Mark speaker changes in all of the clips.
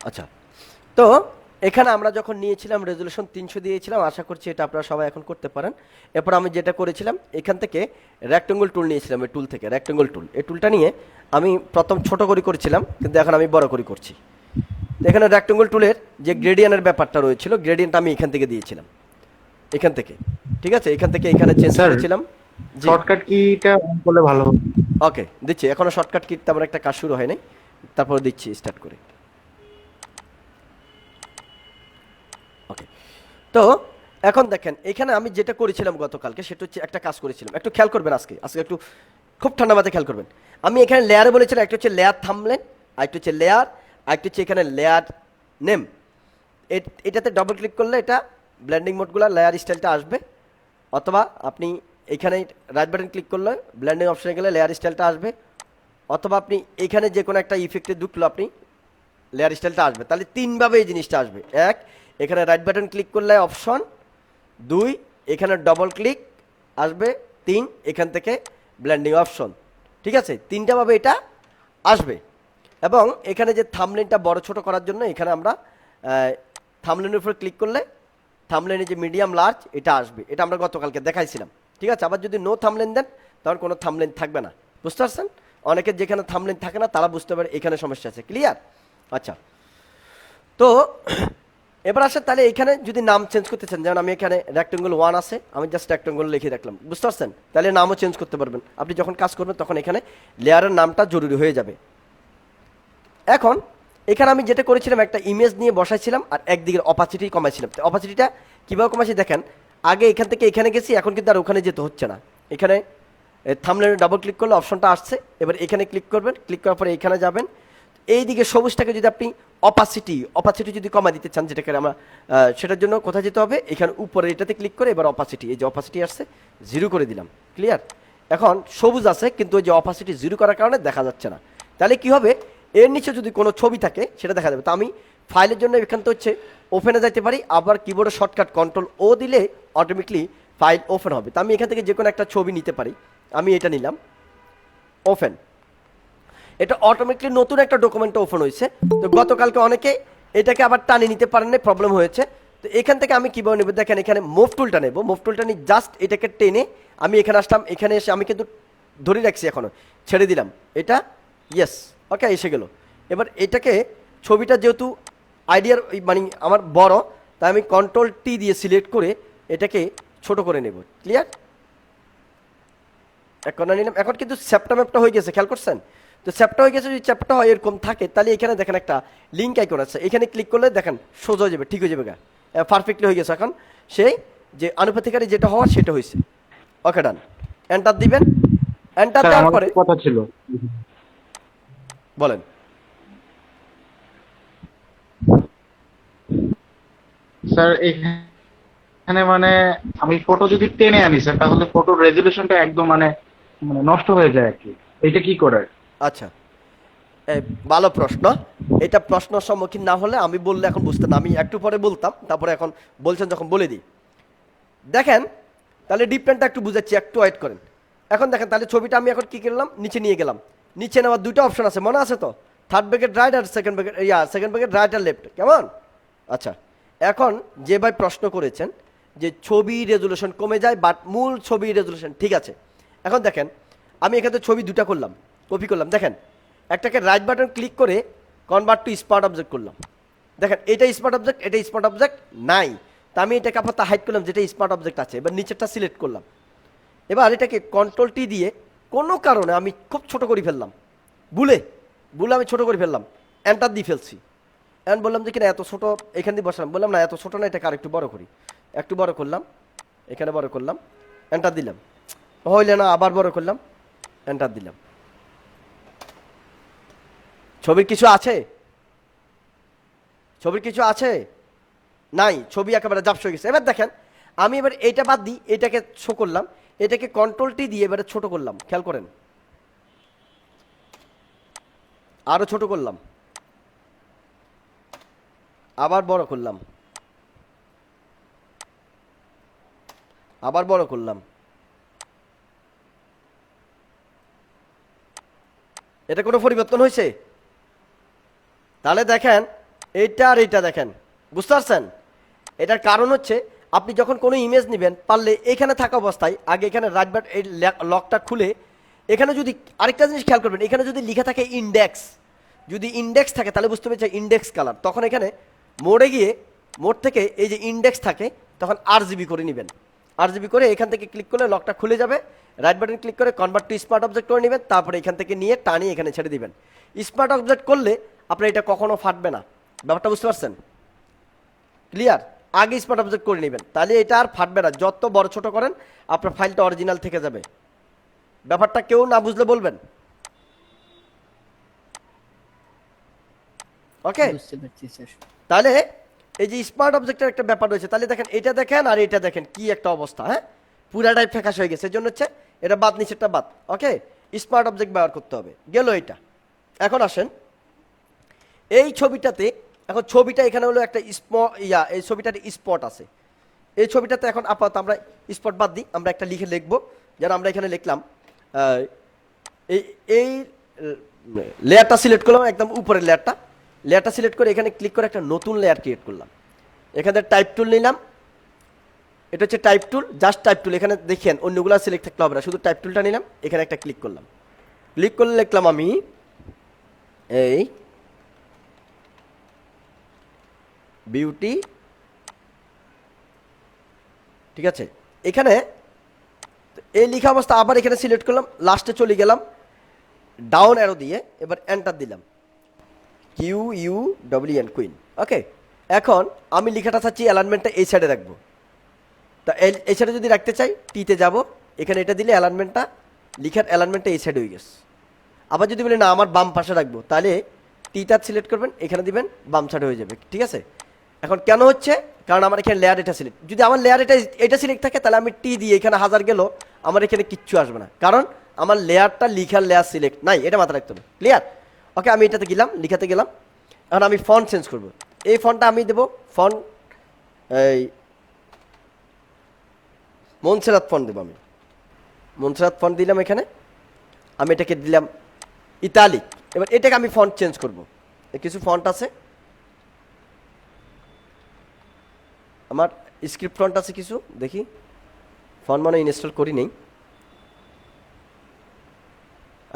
Speaker 1: আচ্ছা, তো এখানে আমরা যখন নিয়েছিলাম রেজলিউশন 300 দিয়েছিলাম, আশা করছি এটা আপনারা সবাই এখন করতে পারেন। এরপর আমি যেটা করেছিলাম এখান থেকে রেক্টেঙ্গল টুল নিয়েছিলাম, এই টুল থেকে রেক্টেঙ্গল টুল, এই টুলটা নিয়ে আমি প্রথম ছোট করে করেছিলাম, কিন্তু এখন আমি বড় করে করছি। তো এখানে রেক্টেঙ্গল টুলের যে গ্রেডিয়েন্টের ব্যাপারটা রয়েছিল, গ্রেডিয়েন্ট আমি এখান থেকে দিয়েছিলাম, এখান থেকে, ঠিক আছে, এখান থেকে এখানে চেঞ্জ
Speaker 2: স্যার,
Speaker 1: করেছিলাম। জি,
Speaker 2: শর্টকাট কিটা অন করলে ভালো হতো।
Speaker 1: ওকে, দিচ্ছি। এখনো শর্টকাট কি তেমন একটা কাজ শুরু হয় নাই, তারপরে দিচ্ছি স্টার্ট করে। ওকে, তো এখন দেখেন এখানে আমি যেটা করেছিলাম গতকালকে, সেটা হচ্ছে একটা কাজ করেছিলাম, একটু খেয়াল করবেন, আজকে আজকে একটু খুব ঠান্ডা মাথায় খেয়াল করবেন। আমি এখানে লেয়ারে বলেছিলাম, একটা হচ্ছে লেয়ার থামলেন, আরেকটা হচ্ছে লেয়ার, আরেকটা হচ্ছে এখানে লেয়ার নেম। এটাতে ডবল ক্লিক করলে এটা ব্লেন্ডিং মোডগুলো লেয়ার স্টাইলটা আসবে, অথবা আপনি এখানে রাইট বাটন ক্লিক করলে ব্লেন্ডিং অপশনে গেলে লেয়ার স্টাইলটা আসবে, অথবা আপনি এখানে যে কোনো একটা ইফেক্টে ঢুকলো আপনি লেয়ার স্টাইলটা আসবে। তাহলে তিনভাবে এই জিনিসটা আসবে। এক, এখানে রাইট বাটন ক্লিক করলে অপশন। দুই, এখানে ডবল ক্লিক আসবে। তিন, এখান থেকে ব্লেন্ডিং অপশন। ঠিক আছে, তিনটাভাবে এটা আসবে। এবং এখানে যে থামলেনটা বড় ছোট করার জন্য এখানে আমরা থামলেনের উপর ক্লিক করলে থামলেনে যে মিডিয়াম লার্জ এটা আসবে, এটা আমরা গতকালকে দেখাইছিলাম। ঠিক আছে, আবার যদি নো থামলেন দেন তখন কোনো থামলেন থাকবে না। বুঝতে পারছেন? অনেকের যেখানে থামলেন থাকে না তারা বুঝতে পারে এখানে সমস্যা আছে। ক্লিয়ার? আচ্ছা, তো এবার আসেন, তাহলে এখানে যদি নাম চেঞ্জ করতে চান, যেমন আমি এখানে রেক্টেঙ্গল 1 আছে, আমি জাস্ট রেক্টেঙ্গল লিখে রাখলাম। বুঝতে পারছেন? তাহলে নামও চেঞ্জ করতে পারবেন আপনি যখন কাজ করবেন, তখন এখানে লেয়ারের নামটা জরুরি হয়ে যাবে। এখন এখানে আমি যেটা করেছিলাম, একটা ইমেজ নিয়ে বসাইছিলাম আর একদিকে অপাসিটি কমাইছিলাম। অপাসিটিটা কীভাবে কমাইছি দেখেন, আগে এখান থেকে এখানে গেছি, এখন কিন্তু আর ওখানে যেতে হচ্ছে না। এখানে থাম্বনেলে ডাবল ক্লিক করলে অপশনটা আসছে, এবার এখানে ক্লিক করবেন, ক্লিক করার পরে এখানে যাবেন। এই দিকে সবুজটাকে যদি আপনি অপাসিটি যদি কমা দিতে চান, যেটাকে আমরা সেটার জন্য কোথায় যেতে হবে, এখানে উপরে এটাতে ক্লিক করে এবার অপাসিটি, এই যে অপাসিটি আসছে, 0 করে দিলাম। ক্লিয়ার? এখন সবুজ আছে, কিন্তু ওই যে অপাসিটি 0 করার কারণে দেখা যাচ্ছে না। তাহলে কি হবে, এর নিচে যদি কোনো ছবি থাকে সেটা দেখা যাবে। তো আমি ফাইলের জন্য এখান থেকে হচ্ছে ওপেনে যাইতে পারি, আবার কিবোর্ডের শর্টকাট কন্ট্রোল ও দিলে অটোমেটিকলি ফাইল ওপেন হবে। তো আমি এখান থেকে যে কোনো একটা ছবি নিতে পারি, আমি এটা নিলাম, ওপেন। এটা অটোমেটিকলি নতুন একটা ডকুমেন্ট ওপেন হয়েছে। তো গতকালকে অনেকে এটাকে আবার টানে নিতে পারেন না, প্রবলেম হয়েছে। তো এখান থেকে আমি কীভাবে নেব দেখেন, এখানে মুভ টুলটা নেব, মুভ টুলটা নিয়ে জাস্ট এটাকে টেনে আমি এখানে আসলাম। এখানে এসে আমি কিন্তু ধরে রাখছি, এখনো ছেড়ে দিলাম এটা, ইয়েস, ওকে, এসে গেল। এবার এটাকে ছবিটা যেহেতু আইডিয়ার মানে আমার বড়, তাই আমি কন্ট্রোল টি দিয়ে সিলেক্ট করে এটাকে ছোট করে নেব। ক্লিয়ার? এখন নিলাম, এখন কিন্তু চ্যাপ্টা ম্যাপটা হয়ে গেছে, খেয়াল করছেন? তো চ্যাপ্টা হয়ে গেছে, যদি চ্যাপ্টা হয় এরকম থাকে, তাহলে এখানে দেখেন একটা লিঙ্ক আইকন আছে, এখানে ক্লিক করলে দেখেন সোজা হয়ে যাবে, ঠিক হয়ে যাবে, পারফেক্টলি হয়ে গেছে। এখন সেই যে আনুপাতিকারী যেটা হওয়ার সেটা হয়েছে। ওকে, ডান। এন্টার দিবেন, এন্টার
Speaker 2: স্যার,
Speaker 1: দেওয়ার
Speaker 2: আমার
Speaker 1: পরে
Speaker 2: একটা কথা ছিল।
Speaker 1: বলেন।
Speaker 2: স্যার, এখানে মানে আমি ফটো যদি টেনে আনি স্যার, তাহলে ফটোর রেজলিউশনটা একদম মানে মানে নষ্ট হয়ে যায় আর কি। এটা কি করে?
Speaker 1: আচ্ছা, ভালো প্রশ্ন। এটা প্রশ্নের সম্মুখীন না হলে আমি বললে এখন বুঝতেন না, আমি একটু পরে বলতাম, তারপরে এখন বলছেন যখন বলে দিই। দেখেন, তাহলে ডিফারেন্টটা একটু বুঝাচ্ছি, একটু ওয়েট করেন। এখন দেখেন, তাহলে ছবিটা আমি এখন কি করলাম, নিচে নিয়ে গেলাম। নিচে নেওয়ার দুটো অপশন আছে, মনে আছে তো? থার্ড ব্র্যাকেট রাইট আর সেকেন্ড ব্র্যাকেট রাইট আর লেফট, কেমন? আচ্ছা, এখন যে ভাই প্রশ্ন করেছেন যে ছবি রেজুলেশন কমে যায় বাট মূল ছবি রেজুলেশন ঠিক আছে। এখন দেখেন, আমি এখানে ছবি দুটা করলাম, কপি করলাম। দেখেন, একটাকে রাইট বাটন ক্লিক করে কনভার্ট টু স্মার্ট অবজেক্ট করলাম। দেখেন, এটা স্মার্ট অবজেক্ট, এটা স্মার্ট অবজেক্ট নাই। তা আমি এটাকে আপাতত হাইড করলাম, যেটা স্মার্ট অবজেক্ট আছে। এবার নিচেরটা সিলেক্ট করলাম। এবার এটাকে কন্ট্রোল টি দিয়ে কোনো কারণে আমি খুব ছোট করে ফেললাম, ভুলে ভুলে আমি ছোট করে ফেললাম, এন্টার দিয়ে ফেলছি। এখন বললাম যে কিনা এত ছোট, এখান দিয়ে বসালাম, বললাম না এত ছোট না, এটাকে আর একটু বড় করি। একটু বড় করলাম, এখানে বড় করলাম, এন্টার দিলাম, হইলে না, আবার বড় করলাম, এন্টার দিলাম। ছবির কিছু আছে? ছবির কিছু আছে? নাই, ছবি একেবারে জাপস হয়ে গেছে। এবার দেখেন, আমি এবার এইটা বাদ দিই, এটাকে শো করলাম, এটাকে কন্ট্রোল টি দিয়ে এবারে ছোট করলাম, খেয়াল করেন, আরো ছোট করলাম, আবার বড় করলাম, আবার বড় করলাম। এটা কোনো পরিবর্তন হয়েছে? তাহলে দেখেন, এইটা আর এইটা দেখেন, বুঝতে পারছেন? এটার কারণ হচ্ছে আপনি যখন কোনো ইমেজ নেবেন পারলে এখানে থাকা অবস্থায় আগে এখানে রাইট বাট এই লকটা খুলে এখানে যদি আরেকটা জিনিস খেয়াল করবেন, এখানে যদি লেখা থাকে ইন্ডেক্স, যদি ইন্ডেক্স থাকে তাহলে বুঝতে পেরেছি ইন্ডেক্স কালার, তখন এখানে মোড়ে গিয়ে মোড থেকে এই যে ইন্ডেক্স থাকে তখন RGB করে নেবেন। RGB করে এখান থেকে ক্লিক করলে লকটা খুলে যাবে, রাইট বাটন ক্লিক করে কনভার্ট টু স্মার্ট অবজেক্ট করে নেবেন, তারপরে এখান থেকে নিয়ে টানিয়ে এখানে ছেড়ে দিবেন। স্মার্ট অবজেক্ট করলে আপনার এটা কখনো ফাটবে না, ব্যাপারটা বুঝতে পারছেন? ক্লিয়ার? আগে স্মার্ট অবজেক্ট করে নেবেন, তাহলে এটা আর ফাটবে না। যত বড় ছোট করেন আপনার ফাইলটা অরিজিনাল থেকে যাবে। ব্যাপারটা কেউ না বুঝলে বলবেন। ওকে,
Speaker 3: বুঝতে পারছি স্যার।
Speaker 1: তাহলে এই যে স্মার্ট অবজেক্টের একটা ব্যাপার রয়েছে, তাহলে দেখেন এটা দেখেন আর এটা দেখেন কি একটা অবস্থা, হ্যাঁ পুরাটাই ফ্যাকাশ হয়ে গেছে। এই জন্য হচ্ছে এটা বাদ, নিচেরটা বাদ। ওকে, স্মার্ট অবজেক্ট ব্যবহার করতে হবে, গেল এটা। এখন আসেন এই ছবিটাতে, এখন ছবিটা এখানে হলো একটা এই ছবিটাতে স্পট আছে। এই ছবিটাতে এখন আপাতত আমরা স্পট বাদ দিই, আমরা একটা লিখবো। যেন আমরা এখানে লিখলাম এই এই লেয়ারটা সিলেক্ট করলাম, একদম উপরের লেয়ারটা সিলেক্ট করে এখানে ক্লিক করে একটা নতুন লেয়ার ক্রিয়েট করলাম। এখানে টাইপ টুল নিলাম, এটা হচ্ছে টাইপ টুল, জাস্ট টাইপ টুল। এখানে দেখেন অন্যগুলো সিলেক্ট থাকলে হবে না, শুধু টাইপ টুলটা নিলাম, এখানে একটা ক্লিক করলাম। ক্লিক করলে লিখলাম আমি এই বিউটি, ঠিক আছে। এখানে এই লেখা অবস্থা আবার এখানে সিলেক্ট করলাম, লাস্টে চলে গেলাম, ডাউন অ্যারো দিয়ে এবার এন্টার দিলাম, QUEN কুইন। ওকে, এখন আমি লেখাটা চাচ্ছি অ্যালাইনমেন্টটা এই সাইডে রাখবো। তা এই সাইডে যদি রাখতে চাই টিতে যাব, এখানে এটা দিলে অ্যালাইনমেন্টটা, লেখার অ্যালাইনমেন্টটা এই সাইডে হয়ে গেছে। আবার যদি বলি না আমার বাম পাশে রাখবো, তাহলে টিটা সিলেক্ট করবেন, এখানে দিবেন, বাম সাইডে হয়ে যাবে, ঠিক আছে। এখন কেন হচ্ছে, কারণ আমার এখানে লেয়ার এটা সিলেক্ট, যদি আমার লেয়ার এটা সিলেক্ট থাকে তাহলে আমি টি দিয়ে এখানে 1000 গেল, আমার এখানে কিচ্ছু আসবে না, কারণ আমার লেয়ারটা লিখার লেয়ার সিলেক্ট নাই, এটা মাথায় রাখতে হবে। ক্লিয়ার? ওকে, আমি এটাতে গেলাম, লিখাতে গেলাম। এখন আমি ফন্ট চেঞ্জ করব, এই ফন্টটা আমি দেবো ফন্ট এই মনসেরাত ফন্ট দেবো, আমি মনসেরাত ফন্ট দিলাম। এখানে আমি এটাকে দিলাম ইতালিক। এবার এটাকে আমি ফন্ট চেঞ্জ করব, কিছু ফন্ট আছে আমার, স্ক্রিপ্ট ফন্ট আছে কিছু, দেখি ফন্ট মানে ইনস্টল করি নেই,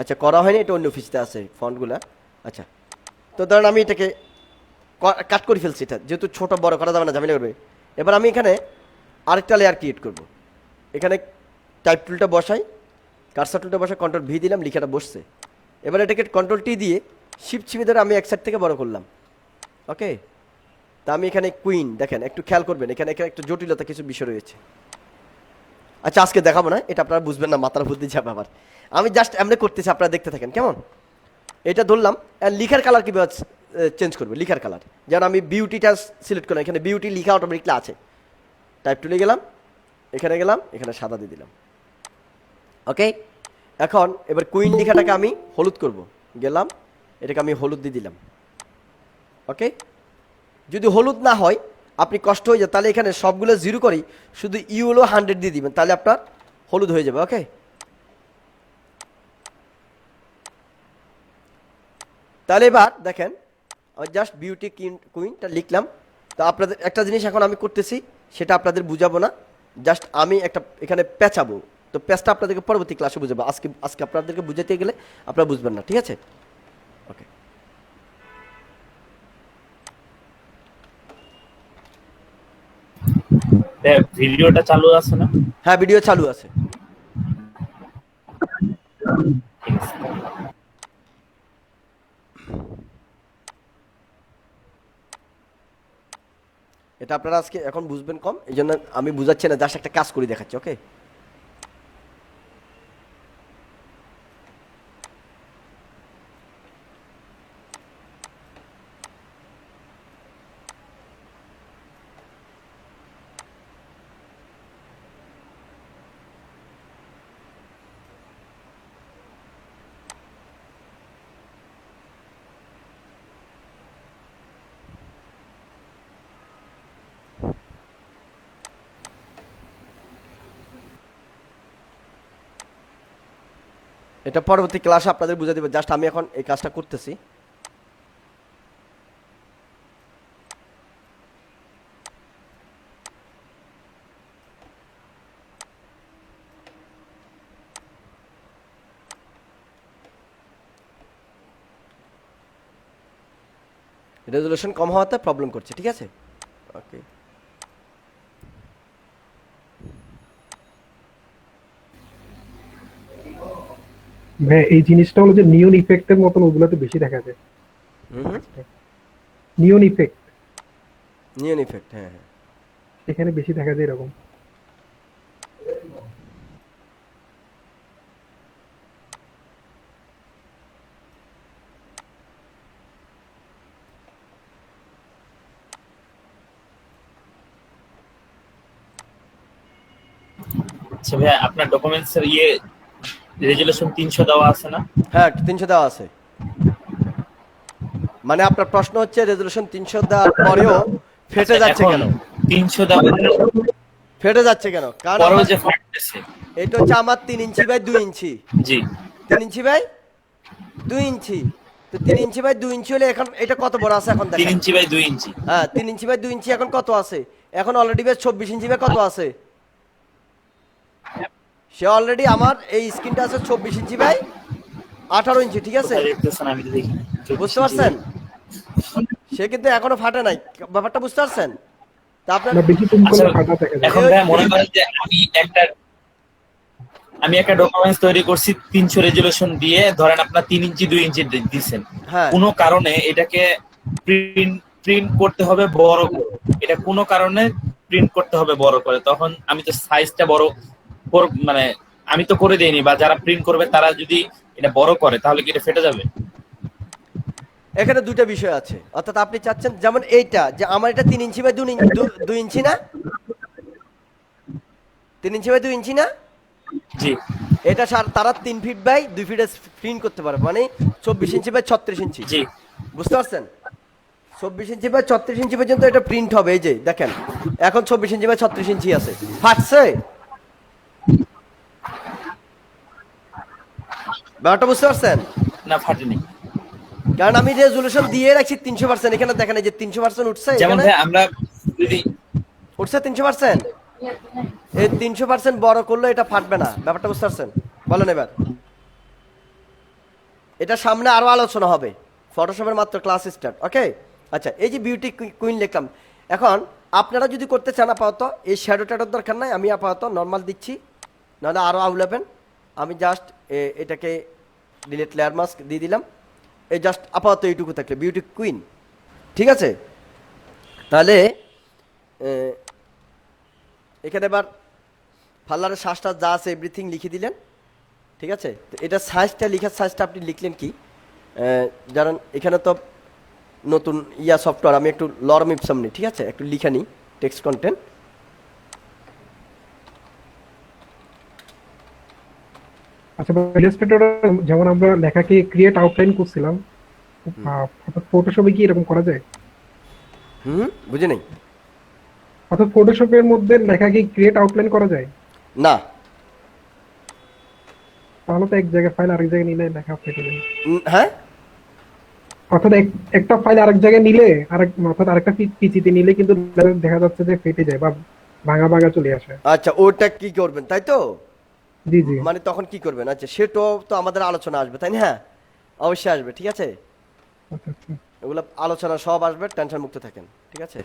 Speaker 1: আচ্ছা করা হয়নি, এটা অন্য অফিসতে আছে ফন্টগুলা। আচ্ছা, তো ধরেন আমি এটাকে কাট করে ফেলছি, এটা যেহেতু ছোট বড় করা যাবে না, ঝামেলা করবে। এবার আমি এখানে আরেকটা লেয়ার ক্রিয়েট করব, এখানে টাইপ টুলটা বসাই, কার্সার টুলটা বসাই, কন্ট্রোল ভি দিলাম, লেখাটা বসছে। এবার এটাকে কন্ট্রোল টি দিয়ে শিফট চিপে ধরে আমি এক সাইড থেকে বড় করলাম। ওকে, তা আমি এখানে কুইন দেখেন, একটু খেয়াল করবেন, এখানে একটু জটিলতা কিছু বিষয় রয়েছে। আচ্ছা আজকে দেখাবো না, এটা আপনারা বুঝবেন না, মাথার বুদ্ধি যাবে আবার। আমি জাস্ট এমনি করতেছি, আপনারা দেখতে থাকেন কেমন। এটা ধরলাম, লিখার কালার কীভাবে চেঞ্জ করবে, লিখার কালার যেন আমি বিউটিটা সিলেক্ট করলাম, এখানে বিউটি লিখা অটোমেটিকলি আছে, টাইপ টুলে গেলাম, এখানে গেলাম, এখানে সাদা দিয়ে দিলাম। ওকে, এখন এবার কুইন লেখাটাকে আমি হলুদ করব, গেলাম, এটাকে আমি হলুদ দিয়ে দিলাম। ওকে, যদি হলুদ না হয় আপনি কষ্ট হয়ে যায়, তাহলে এখানে সবগুলো 0 করি, শুধু ইউ হলো 100 দিয়ে দিবেন, তাহলে আপনার হলুদ হয়ে যাবে। ওকে, তাহলে এবার দেখেন আমি জাস্ট বিউটি কুইনটা লিখলাম। তো আপনাদের একটা জিনিস এখন আমি করতেছি, সেটা আপনাদের বুঝাবো না, জাস্ট আমি একটা এখানে পেঁচাবো, তো পেঁচটা আপনাদেরকে পরবর্তী ক্লাসে বুঝাবো, আজকে আপনাদেরকে বুঝাতে গেলে আপনারা বুঝবেন না, ঠিক আছে। ওকে,
Speaker 4: ভিডিওটা চালু আছে না?
Speaker 1: হ্যাঁ ভিডিও চালু আছে।
Speaker 4: ঠিক আছে।
Speaker 1: এটা আপনারা আজকে এখন বুঝবেন কম, এই জন্য আমি বুঝাচ্ছি না, জাস্ট একটা কাজ করে দেখাচ্ছি। ওকে, এটা পরবর্তী ক্লাসে আপনাদের বুঝে দেবে, জাস্ট আমি এখন এই কাজটা করতেছি। রেজলিউশন কম হওয়াতে প্রবলেম করছে, ঠিক আছে? ওকে,
Speaker 3: ভাই এই জিনিসটা হলো যে নিয়ন ইফেক্টের মতন ওগুলাতে বেশি দেখা যায়।
Speaker 1: হুম,
Speaker 3: নিয়ন ইফেক্ট
Speaker 1: নিয়ন ইফেক্ট, হ্যাঁ হ্যাঁ।
Speaker 3: এখানে বেশি দেখা যায় এরকম।
Speaker 4: আচ্ছা ভাইয়া, আপনার ডকুমেন্টস এর রেজুলেশন 300 দেওয়া আছে না?
Speaker 1: হ্যাঁ 300 দেওয়া আছে। মানে আপনার প্রশ্ন হচ্ছে রেজলিউশন 300 দেওয়ার পরেও ফেটে
Speaker 4: আচ্ছা,
Speaker 1: যাচ্ছে
Speaker 4: এখন
Speaker 1: কেন?
Speaker 4: 300 দেওয়া
Speaker 1: ফেটে যাচ্ছে কেন? কারণ
Speaker 4: পরেও
Speaker 1: আমার-
Speaker 4: যে ফাটতেছে।
Speaker 1: এটা হচ্ছে আমার 3 inch by 2 inch,
Speaker 4: G
Speaker 1: 3 inch by 2 ইঞ্চি। তো 3 ইঞ্চি বাই 2 ইঞ্চি হলে এখন এটা কত বড় আছে এখন
Speaker 4: 3
Speaker 1: দেখেন।
Speaker 4: ইঞ্চি বাই 2 ইঞ্চি।
Speaker 1: হ্যাঁ 3 ইঞ্চি বাই 2 ইঞ্চি এখন কত আছে? এখন অলরেডি বেশ 24 ইঞ্চি বাই কত আছে? সে অলরেডি আমার এই স্ক্রিনটা আছে 24 ইঞ্চি বাই 18 ইঞ্চি, ঠিক আছে?
Speaker 4: কোথায় দেখতেছেন? আমি তো দেখি না।
Speaker 1: বুঝতে পারছেন? সে কিন্তু এখনো ফাটে নাই, ব্যাপারটা বুঝতে পারছেন? তা আপনার
Speaker 3: না বেশি জুম
Speaker 4: আচ্ছা,
Speaker 3: করলে ফাটা দেখা যায়।
Speaker 4: এখন ভাইয়া মনে করেন যে আমি একটা ডকুমেন্টস তৈরি করছি 300 রেজুলেশন দিয়ে, ধরেন আপনার 3 ইঞ্চি 2 ইঞ্চি দিচ্ছেন,
Speaker 1: হ্যাঁ।
Speaker 4: কোনো কারণে এটাকে প্রিন্ট করতে হবে বড় করে, এটা কোনো কারণে প্রিন্ট করতে হবে বড় করে, তখন আমি তো সাইজটা বড় মানে আমি তো করে দেইনি, বা যারা প্রিন্ট করবে তারা যদি এটা বড় করে তাহলে কি এটা ফেটে যাবে?
Speaker 1: এখানে দুটো বিষয় আছে, অর্থাৎ আপনি চাচ্ছেন যেমন এইটা যে আমার এটা 3 ইঞ্চি বাই 2 ইঞ্চি না, 3 ইঞ্চি বাই 2 ইঞ্চি না,
Speaker 4: জি
Speaker 1: এটা তারা 3 ফিট বাই 2 ফিটে প্রিন্ট করতে পারে, মানে 24 ইঞ্চি বাই 36 ইঞ্চি।
Speaker 4: জি
Speaker 1: বুঝতে পারছেন? 24 ইঞ্চি বাই 36 ইঞ্চি পর্যন্ত এটা প্রিন্ট হবে। এই যে দেখেন এখন 24 ইঞ্চি বাই 36 ইঞ্চি আছে, ফাটছে? ব্যাপারটা বুঝতে পারছেন?
Speaker 4: না ফাটেনি।
Speaker 1: কারণ আমি রেজুলেশন দিয়ে রাখছি 300%, এখানে দেখেন এই যে 300% উঠছে,
Speaker 4: যেমন
Speaker 1: এখানে
Speaker 4: ভাই আমরা যদি
Speaker 1: উঠছে 300%। এই 300% বড় করলে এটা ফাটবে না, ব্যাপারটা বুঝতে পারছেন? বলেন এবার। এটা সামনে আরো আলোচনা হবে, ফটোশপের মাত্র ক্লাস স্টার্ট, ওকে? আচ্ছা, এই যে বিউটি কুইন লিখলাম, এখন আপনারা যদি করতে চান আপাতত এই শ্যাডো ট্যাডোর দরকার নাই, আমি আপাতত নর্মাল দিচ্ছি, নাহলে আরও আউলাবেন। আমি জাস্ট এটাকে ডিলিট লেয়ার মাস্ক দিয়ে দিলাম, এই জাস্ট আপাতত এইটুকু থাকলে বিউটি কুইন, ঠিক আছে? তাহলে এখানে এবার পার্লারের শ্বাসটা যা আছে এভরিথিং লিখে দিলেন, ঠিক আছে? তো এটা সাইজটা লিখার সাইজটা আপনি লিখলেন কি, জানেন এখানে তো নতুন সফটওয়্যার, আমি একটু লরম ইপসাম নিই, ঠিক আছে? একটু লিখে নিই টেক্সট কন্টেন্ট।
Speaker 3: আচ্ছা ইলাস্ট্রেটরে যেমন আমরা লেখাকে ক্রিয়েট আউটলাইন করছিলাম, ফটোশপে কি এরকম করা যায়?
Speaker 1: বুঝে নেই।
Speaker 3: অর্থাৎ ফটোশপের মধ্যে লেখাকে ক্রিয়েট আউটলাইন করা যায়?
Speaker 1: না।
Speaker 3: তাহলে তো এক জায়গায় ফাইল আরেক জায়গায় নিলে লেখা ফেটে যায়।
Speaker 1: হ্যাঁ,
Speaker 3: অর্থাৎ একটা ফাইল আরেক জায়গায় নিলে অর্থাৎ আরেকটা পিসিতে নিলে কিন্তু দেখা যাচ্ছে যে ফেটে যায় বা ভাঙা ভাঙা চলে আসে।
Speaker 1: আচ্ছা ওটা কি করবেন তাই তো?
Speaker 3: জি জি।
Speaker 1: মানে তখন কি করবেন? আচ্ছা সেটাও তো আমাদের আলোচনা আসবে, তাই না? হ্যাঁ অবশ্যই আসবে, ঠিক আছে?
Speaker 3: আচ্ছা আচ্ছা।
Speaker 1: এগুলো আলোচনা সব আসবে, টেনশন মুক্ত থাকেন, ঠিক আছে?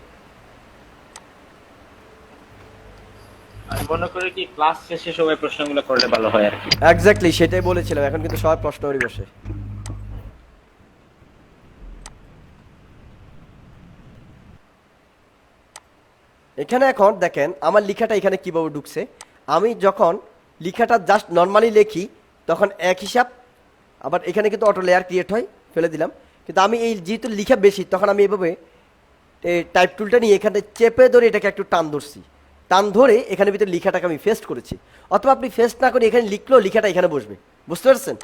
Speaker 4: আমি মনে করি কি ক্লাস শেষে সবাই প্রশ্নগুলো করলে ভালো হয় আর কি।
Speaker 1: এক্স্যাক্টলি সেটাই বলেছিলাম, এখন কিন্তু সবাই প্রশ্ন করি বসে। এখানে এখন দেখেন আমার লেখাটা এখানে কিভাবে ঢুকছে। আমি যখন লেখাটা জাস্ট নর্মালি লিখি তখন এক হিসাব, আবার এখানে কিন্তু অটো লেয়ার ক্রিয়েট হয়, ফেলে দিলাম। কিন্তু আমি এই যেহেতু লেখা বেশি তখন আমি এভাবে টাইপ টুলটা নিয়ে এখানে চেপে ধরে এটাকে একটু টান ধরছি, টান ধরে এখানে ভিতরে লেখাটাকে আমি ফেস্ট করেছি। অথবা আপনি ফেস্ট না করে এখানে লিখলেও লেখাটা এখানে বসবে, বুঝতে পারছেন?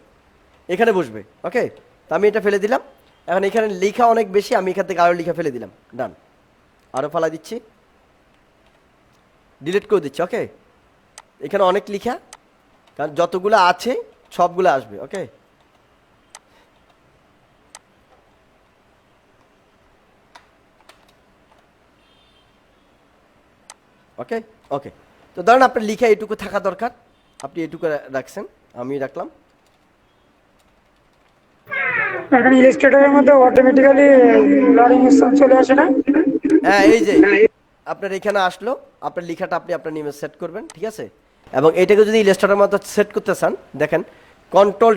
Speaker 1: এখানে বসবে, ওকে? তো আমি এটা ফেলে দিলাম। এখন এখানে লেখা অনেক বেশি, আমি এখান থেকে আরও লেখা ফেলে দিলাম, ডান। আরও ফেলা দিচ্ছি, ডিলিট করে দিচ্ছি, ওকে? এখানে অনেক লেখা, কারণ যতগুলো আছে সবগুলো আসবে, ওকে? ওকে ওকে। তো ধরেন আপনার লেখা এটুকু থাকা দরকার, আপনি এটুকু রাখছেন, আমি রাখলাম।
Speaker 5: এখন ইলাস্ট্রেটরের মধ্যে অটোমেটিক্যালি লরিং চলে আসে না?
Speaker 1: হ্যাঁ, এই যে আপনার এখানে আসলো, আপনার লেখাটা আপনি আপনার নিয়মে সেট করবেন, ঠিক আছে? এবং এটাকে যদি ইলাস্ট্রেটরের মতো সেট করতে চান, দেখেন কন্ট্রোল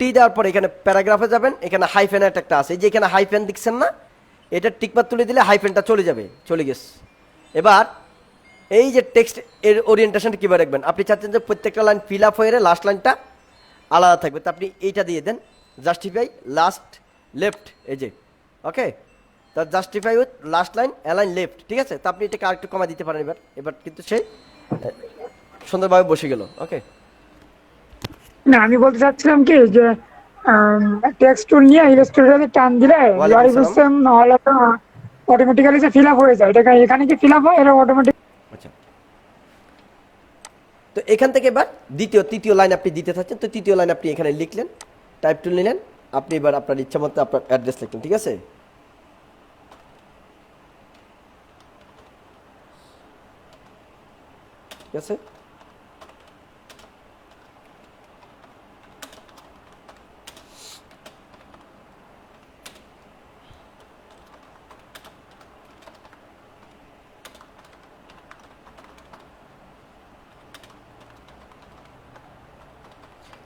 Speaker 1: টি দেওয়ার পর এখানে প্যারাগ্রাফে যাবেন, এখানে হাইফেন একটা আছে, এই যে এখানে হাইফেন দেখছেন না, এটা টিকমার তুলে দিলে হাইফেনটা চলে গেছে। এবার এই যে টেক্সট এর ওরিয়েন্টেশনটা কীভাবে রাখবেন, আপনি চাচ্ছেন যে প্রত্যেকটা লাইন ফিল আপ হয়ে লাস্ট লাইনটা আলাদা থাকবে, তো আপনি এইটা দিয়ে দেন, জাস্টিফাই লাস্ট লেফট, এই যে ওকে, তা justify with last line align left, ঠিক আছে? তো আপনি এটাকে আরেকটু কমা দিতে পারেন, এবার কিন্তু সে সুন্দরভাবে বসে গেল। ওকে,
Speaker 5: না, আমি বলতে চাচ্ছিলাম কি যে টেক্সট টুল নিয়ে ইলাস্ট্রেটরে টান দিলে
Speaker 1: ওয়ালাইকুম
Speaker 5: লরি
Speaker 1: আসসালাম।
Speaker 5: সিস্টেম নাহলে তো অটোমেটিক্যালি যে ফিল আপ হয়ে যায়, এটা এখানে কি ফিল আপ হয়? এটা অটোমেটিক?
Speaker 1: আচ্ছা, তো এখান থেকে এবার তৃতীয় লাইন আপনি দিতে থাকছেন, তো তৃতীয় লাইন আপনি এখানে লিখলেন, টাইপ টুল নিলেন, আপনি এবার আপনার ইচ্ছা মতো আপনার অ্যাড্রেস লিখলেন, ঠিক আছে? ঠিক আছে,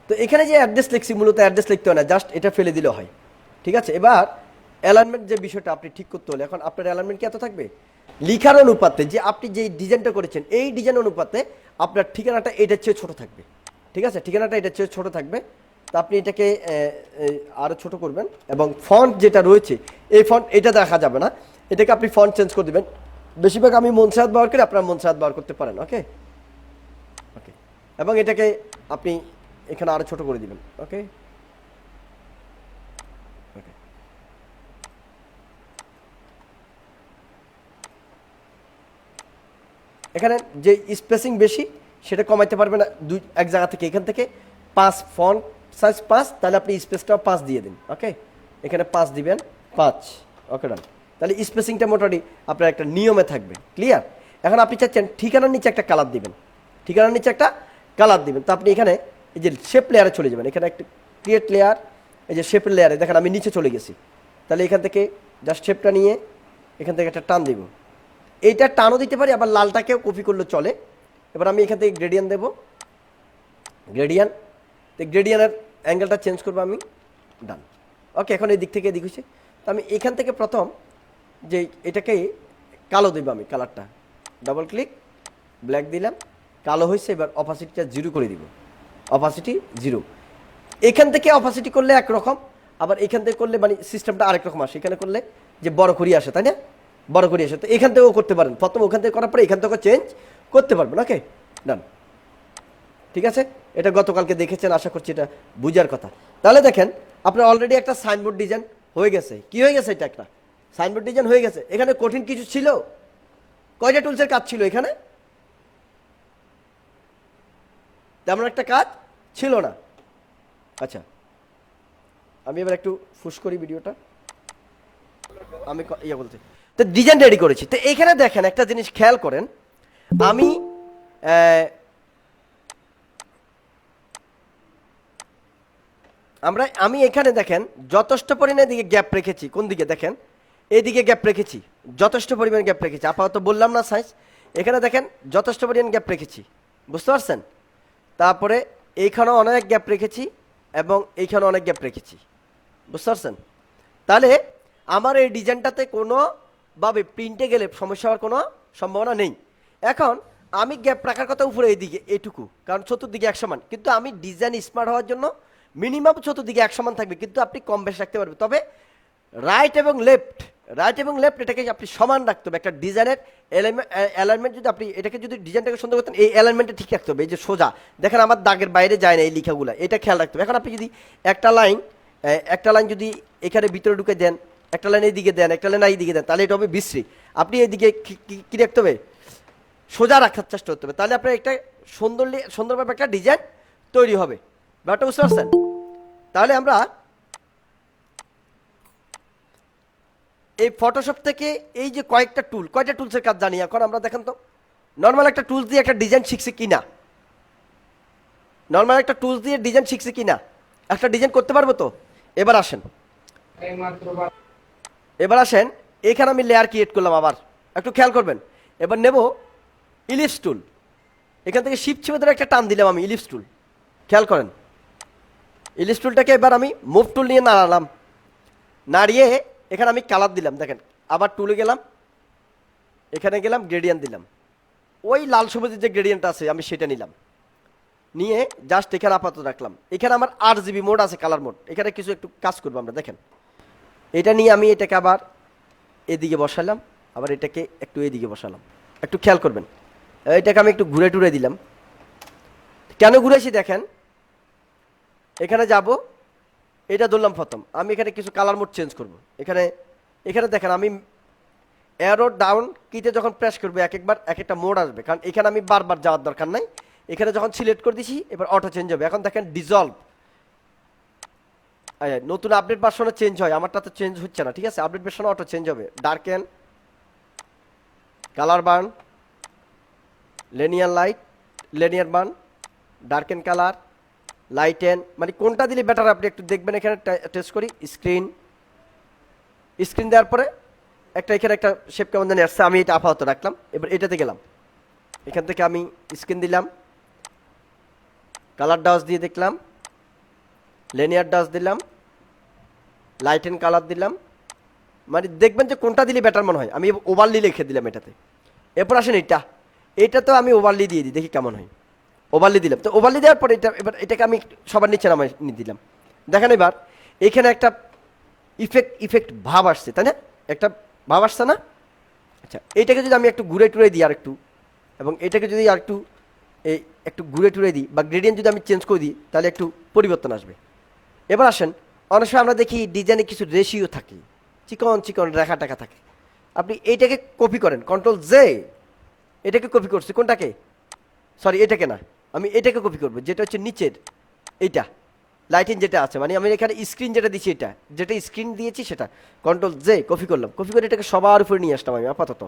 Speaker 1: তো এখানে যে অ্যাড্রেস লিখছি, মূলত অ্যাড্রেস লিখতে হয় না, জাস্ট এটা ফেলে দিলে হয়, ঠিক আছে? এবার অ্যালাইনমেন্ট যে বিষয়টা আপনি ঠিক করতে হলে, এখন আপনার অ্যালাইনমেন্ট কি এত থাকবে? লিখার অনুপাতে, যে আপনি যে ডিজাইনটা করেছেন এই ডিজাইন অনুপাতে আপনার ঠিকানাটা এটার চেয়ে ছোট থাকবে, ঠিক আছে? ঠিকানাটা এটার চেয়ে ছোট থাকবে, তো আপনি এটাকে আরও ছোট করবেন, এবং ফন্ট যেটা রয়েছে এই ফন্ট এটা দেখা যাবে না, এটাকে আপনি ফন্ট চেঞ্জ করে দেবেন। বেশিরভাগ আমি মনসাহাত ব্যবহার করি, আপনারা মনসাহাত ব্যবহার করতে পারেন। ওকে ওকে, এবং এটাকে আপনি এখানে আরো ছোট করে দিবেন। ওকে ওকে, এখানে যে স্পেসিং বেশি সেটা কমাইতে পারবে না, এক জায়গা থেকে, এখান থেকে 5 ফন্ট সাইজ 5, তাহলে আপনি স্পেসটাও 5 দিয়ে দিন। ওকে, এখানে 5 দিবেন, 5। ওকে ডান, তাহলে স্পেসিংটা মোটামুটি আপনার একটা নিয়মে থাকবে। ক্লিয়ার? এখন আপনি চাচ্ছেন ঠিকানার নিচে একটা কালার দিবেন, ঠিকানার নিচে একটা কালার দিবেন, তো আপনি এখানে এই যে শেপ লেয়ারে চলে যাবেন, এখানে একটা ক্রিয়েট লেয়ার, এই যে শেপের লেয়ারে দেখেন আমি নিচে চলে গেছি, তাহলে এখান থেকে জাস্ট শেপটা নিয়ে এখান থেকে একটা টান দিব, এইটা টানও দিতে পারি, আবার লালটাকেও কপি করলে চলে। এবার আমি এখান থেকে গ্রেডিয়ান দেবো, গ্রেডিয়ানের অ্যাঙ্গেলটা চেঞ্জ করবো আমি, ডান। ওকে, এখন এই দিক থেকে এদিক হয়েছে, তো আমি এখান থেকে প্রথম যে এটাকে কালো দেবো, আমি কালারটা ডাবল ক্লিক ব্ল্যাক দিলাম, কালো হয়েছে। এবার অপাসিটিটা 0 করে দিব, অপাসিটি 0। এখান থেকে অপাসিটি করলে একরকম, আবার এখান থেকে করলে মানে সিস্টেমটা আরেক রকম আসে, এখানে করলে যে বড় করিয়ে আসে, তাই না? বড় করিয়ে আসে, তো এখান থেকেও করতে পারেন, প্রথম ওখান থেকে করার পরে এখান থেকেও চেঞ্জ করতে পারবেন। ওকে ডান, ঠিক আছে? এটা গতকালকে দেখেছেন, আশা করছি এটা বুঝার কথা। তাহলে দেখেন আপনার অলরেডি একটা সাইনবোর্ড ডিজাইন হয়ে গেছে। কি হয়ে গেছে? এটা একটা সাইনবোর্ড ডিজাইন হয়ে গেছে। এখানে কঠিন কিছু ছিল? কয়টা টুলসের কাজ ছিল এখানে? তেমন একটা কাজ ছিল না। আচ্ছা, আমি এবার একটু ফুস করি ভিডিওটা, আমি ইয়ে বলছি, তো ডিজাইন রেডি করেছি। তো এখানে দেখেন একটা জিনিস খেয়াল করেন, আমি এখানে দেখেন যথেষ্ট পরিমাণে দিকে গ্যাপ রেখেছি। কোন দিকে? দেখেন এইদিকে গ্যাপ রেখেছি, যথেষ্ট পরিমাণ গ্যাপ রেখেছি। আপাতত বললাম না সাইজ, এখানে দেখেন যথেষ্ট পরিমাণ গ্যাপ রেখেছি, বুঝতে পারছেন? তারপরে এইখানেও অনেক গ্যাপ রেখেছি এবং এইখানে অনেক গ্যাপ রেখেছি, বুঝতে পারছেন? তাহলে আমার এই ডিজাইনটাতে কোনোভাবে প্রিন্টে গেলে সমস্যা হওয়ার কোনো সম্ভাবনা নেই। এখন আমি গ্যাপ রাখার কথা উপরে এইদিকে এইটুকু, কারণ চতুর্দিকে 1 সমান, কিন্তু আমি ডিজাইন স্মার্ট হওয়ার জন্য মিনিমাম চতুর্দিকে 1 সমান থাকবে, কিন্তু আপনি কম বেশ রাখতে পারবেন। তবে রাইট এবং লেফট এটাকে আপনি সমান রাখতে হবে। একটা ডিজাইনের অ্যালাইনমেন্ট যদি আপনি এটাকে যদি ডিজাইনটাকে সুন্দর করতেন, এই অ্যালাইনমেন্টটা ঠিক রাখতে হবে। এই যে সোজা দেখেন আমার দাগের বাইরে যায় না এই লেখাগুলো, এটা খেয়াল রাখতে হবে। এখন আপনি যদি একটা লাইন যদি এখানে ভিতরে ঢুকে দেন, একটা লাইন এইদিকে দেন, একটা লাইন এইদিকে দেন, তাহলে এটা হবে বিশ্রী। আপনি এইদিকে কি রাখতে হবে? সোজা রাখার চেষ্টা করতে হবে, তাহলে আপনার একটা সুন্দরভাবে একটা ডিজাইন তৈরি হবে। ব্যাপারটা বুঝতে পারছেন? তাহলে আমরা এই ফটোশপ থেকে এই যে কয়টা টুলসের কাজ জানি এখন আমরা, দেখেন তো নর্মাল একটা টুলস দিয়ে একটা ডিজাইন শিখছি কিনা, একটা ডিজাইন করতে পারবো তো? এবার আসেন, এখানে আমি লেয়ার ক্রিয়েট করলাম। আবার একটু খেয়াল করবেন, এবার নেব ইলিপস টুল, এখান থেকে শিফট চেপে ধরে একটা টান দিলাম আমি ইলিপস টুল। খেয়াল করেন, ইলিপস টুলটাকে এবার আমি মুভ টুল নিয়ে নাড়ালাম, নাড়িয়ে এখানে আমি কালার দিলাম। দেখেন, আবার টুলে গেলাম, এখানে গেলাম, গ্রেডিয়েন্ট দিলাম। ওই লাল সবুজের যে গ্রেডিয়েন্ট আছে আমি সেটা নিলাম, নিয়ে জাস্ট এখানে আপাতত রাখলাম। এখানে আমার RGB মোড আছে, কালার মোড। এখানে কিছু একটু কাজ করবো আমরা, দেখেন। এটা নিয়ে আমি এটাকে আবার এদিকে বসালাম, আবার এটাকে একটু এদিকে বসালাম। একটু খেয়াল করবেন, এটাকে আমি একটু ঘুরে টুরে দিলাম। কেন ঘুরেছি দেখেন, এখানে যাব, এটা ধরলাম প্রথম। আমি এখানে কিছু কালার মোড চেঞ্জ করব। এখানে দেখেন, আমি অ্যারো ডাউন কিতে যখন প্রেস করবো একবার এক একটা মোড আসবে, কারণ এখানে আমি বারবার যাওয়ার দরকার নাই। এখানে যখন সিলেক্ট করে দিছি এবার অটো চেঞ্জ হবে। এখন দেখেন ডিজলভ, নতুন আপডেট ভার্সনে চেঞ্জ হয়, আমারটা তো চেঞ্জ হচ্ছে না, ঠিক আছে? আপডেট ভার্সনে অটো চেঞ্জ হবে। Darken, colour burn, linear light, linear burn, darken colour, lighten, মানে কোনটা দিলে বেটার আপনি একটু দেখবেন। এখানে টেস্ট করি। স্ক্রিন দেওয়ার পরে এখানে একটা শেপ কেমন জানি আসছে, আমি এটা আপাতত রাখলাম। এবার এটাতে গেলাম, এখান থেকে আমি স্ক্রিন দিলাম, কালার ডাস দিয়ে দেখলাম, লিনিয়ার ডাস দিলাম, লাইট এন্ড কালার দিলাম। মানে দেখবেন যে কোনটা দিলে বেটার মনে হয়। আমি ওভারলি লিখে দিলাম এটাতে। এরপর আসেন এটা তো আমি ওভারলি দিয়ে দিই, দেখি কেমন হয়। ওভারলি দিলাম, তো ওভারলি দেওয়ার পরে এবার এটাকে আমি সবার নিচে নামাই নিয়ে দিলাম। দেখেন এবার এখানে একটা ইফেক্ট ভাব আসছে, তাই না? একটা ভাব আসছে না? আচ্ছা, এইটাকে যদি আমি একটু ঘুরে টুরে দিই আর একটু, এবং এটাকে যদি আর একটু ঘুরে টুরে দিই বা গ্রেডিয়েন্ট যদি আমি চেঞ্জ করে দিই, তাহলে একটু পরিবর্তন আসবে। এবার আসেন, অনেক সময় আমরা দেখি ডিজাইনে কিছু রেশিও থাকে, চিকন রেখা টাকা থাকে। আপনি এইটাকে কপি করেন, Ctrl+J, এটাকে কপি করছি। কোনটাকে? সরি, এটাকে না, আমি এটাকে কপি করবো, যেটা হচ্ছে নিচের এইটা লাইটিং যেটা আছে। মানে আমি এখানে স্ক্রিন যেটা দিচ্ছি, যেটা স্ক্রিন দিয়েছি সেটা Ctrl+J কপি করলাম। কপি করে এটাকে সবার উপরে নিয়ে আসলাম। আমি আপাতত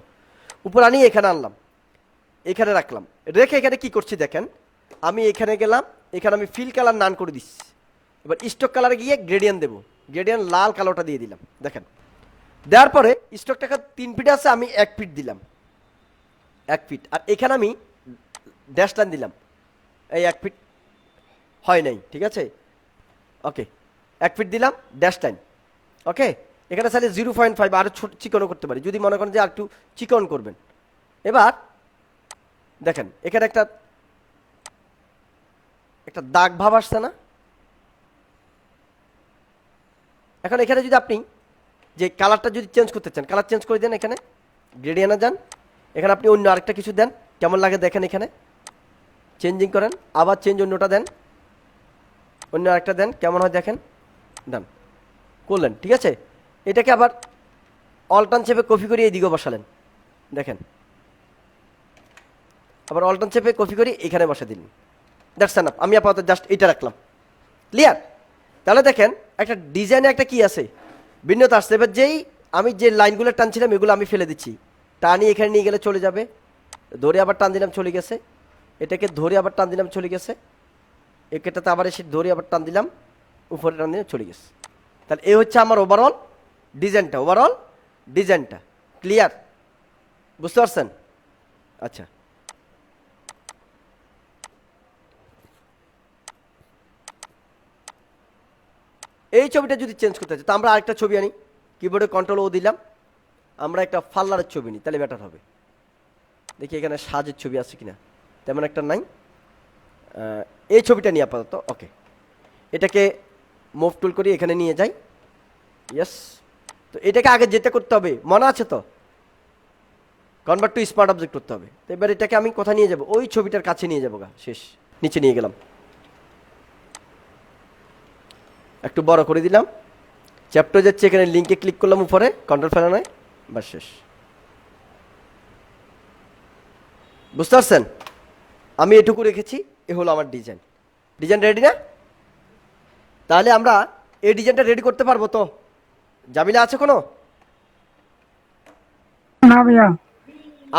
Speaker 1: উপর আনিয়ে এখানে আনলাম, এখানে রাখলাম। রেখে এখানে কি করছি দেখেন, আমি এখানে গেলাম, এখানে আমি ফিল কালার নান করে দিচ্ছি। এবার স্টক কালারে গিয়ে গ্রেডিয়েন্ট দেবো, গ্রেডিয়েন্ট লাল কালোটা দিয়ে দিলাম। দেখেন, দেওয়ার পরে স্টকটাকে 3 ফিট আছে, আমি 1 ফিট দিলাম, 1 ফিট। আর এখানে আমি ড্যাশ লাইন দিলাম, এই 1 ফিট হয় নাই, ঠিক আছে? ওকে, 1 ফিট দিলাম, ড্যাশ লাইন। ওকে, এখানে চাইলে 0.5 আরও চিকনও করতে পারি, যদি মনে করেন যে আর একটু চিকন করবেন। এবার দেখেন এখানে একটা দাগ ভাব আসছে না? এখন এখানে যদি আপনি যে কালারটা যদি চেঞ্জ করতে চান, কালার চেঞ্জ করে দেন। এখানে গ্রেডিয়েন্টে যান, এখানে আপনি অন্য আরেকটা কিছু দেন, কেমন লাগে দেখেন। এখানে চেঞ্জিং করেন, আবার চেঞ্জ অন্যটা দেন, অন্য আরেকটা দেন, কেমন হয় দেখেন। ডান করলেন, ঠিক আছে? এটাকে আবার অল্টার্ন চেপে কপি করে এইদিকে বসালেন। দেখেন, আবার অল্টার্ন চেপে কপি করে এখানে বসা দিলেন। That's enough. আমি আপাতত জাস্ট এটা রাখলাম। ক্লিয়ার? তাহলে দেখেন একটা ডিজাইনে একটা কি আছে, ভিন্নতা আসছে। এবার যেই আমি যে লাইনগুলো টানছিলাম এগুলো আমি ফেলে দিচ্ছি, টানি এখানে নিয়ে গেলে চলে যাবে। ধরে আবার টান দিলাম, চলে গেছে। এটাকে ধরে আবার টান দিলাম, চলে গেছে। এটাতে আবার এসে ধরে আবার টান দিলাম, উপরে টান দিলাম, চলে গেছে। তাহলে এই হচ্ছে আমার ওভারঅল ডিজাইনটা। ক্লিয়ার? বুঝতে পারছেন? আচ্ছা, এই ছবিটা যদি চেঞ্জ করতে চাই, তা আমরা আরেকটা ছবি আনি, কিবোর্ডে Ctrl+O দিলাম, আমরা একটা ফাল্লারের ছবি নিই, তাহলে বেটার হবে। দেখি এখানে সাজের ছবি আছে কিনা, তেমন একটা নাই। এই ছবিটা নিয়ে আপাতত। ওকে, এটাকে মুভ টুল করি, এখানে নিয়ে যাই। ইয়েস, তো এটাকে আগে যেতে করতে হবে, মনে আছে তো? কনভার্ট টু স্মার্ট অবজেক্ট করতে হবে। তো এবার এটাকে আমি কোথায় নিয়ে যাব? ওই ছবিটার কাছে নিয়ে যাবো, শেষ। নিচে নিয়ে গেলাম, একটু বড় করে দিলাম। চ্যাপ্টার যাচ্ছে, এখানে লিঙ্কে ক্লিক করলাম, উপরে কন্ট্রোল ফেলানোয়, বাস শেষ। বুঝতে পারছেন? আমি এটুকু রেখেছি, এ হলো আমার ডিজাইন রেডি না? তাহলে আমরা এই ডিজাইনটা রেডি করতে পারবো তো? জামিলা আছে কোনো?
Speaker 5: না ভাইয়া।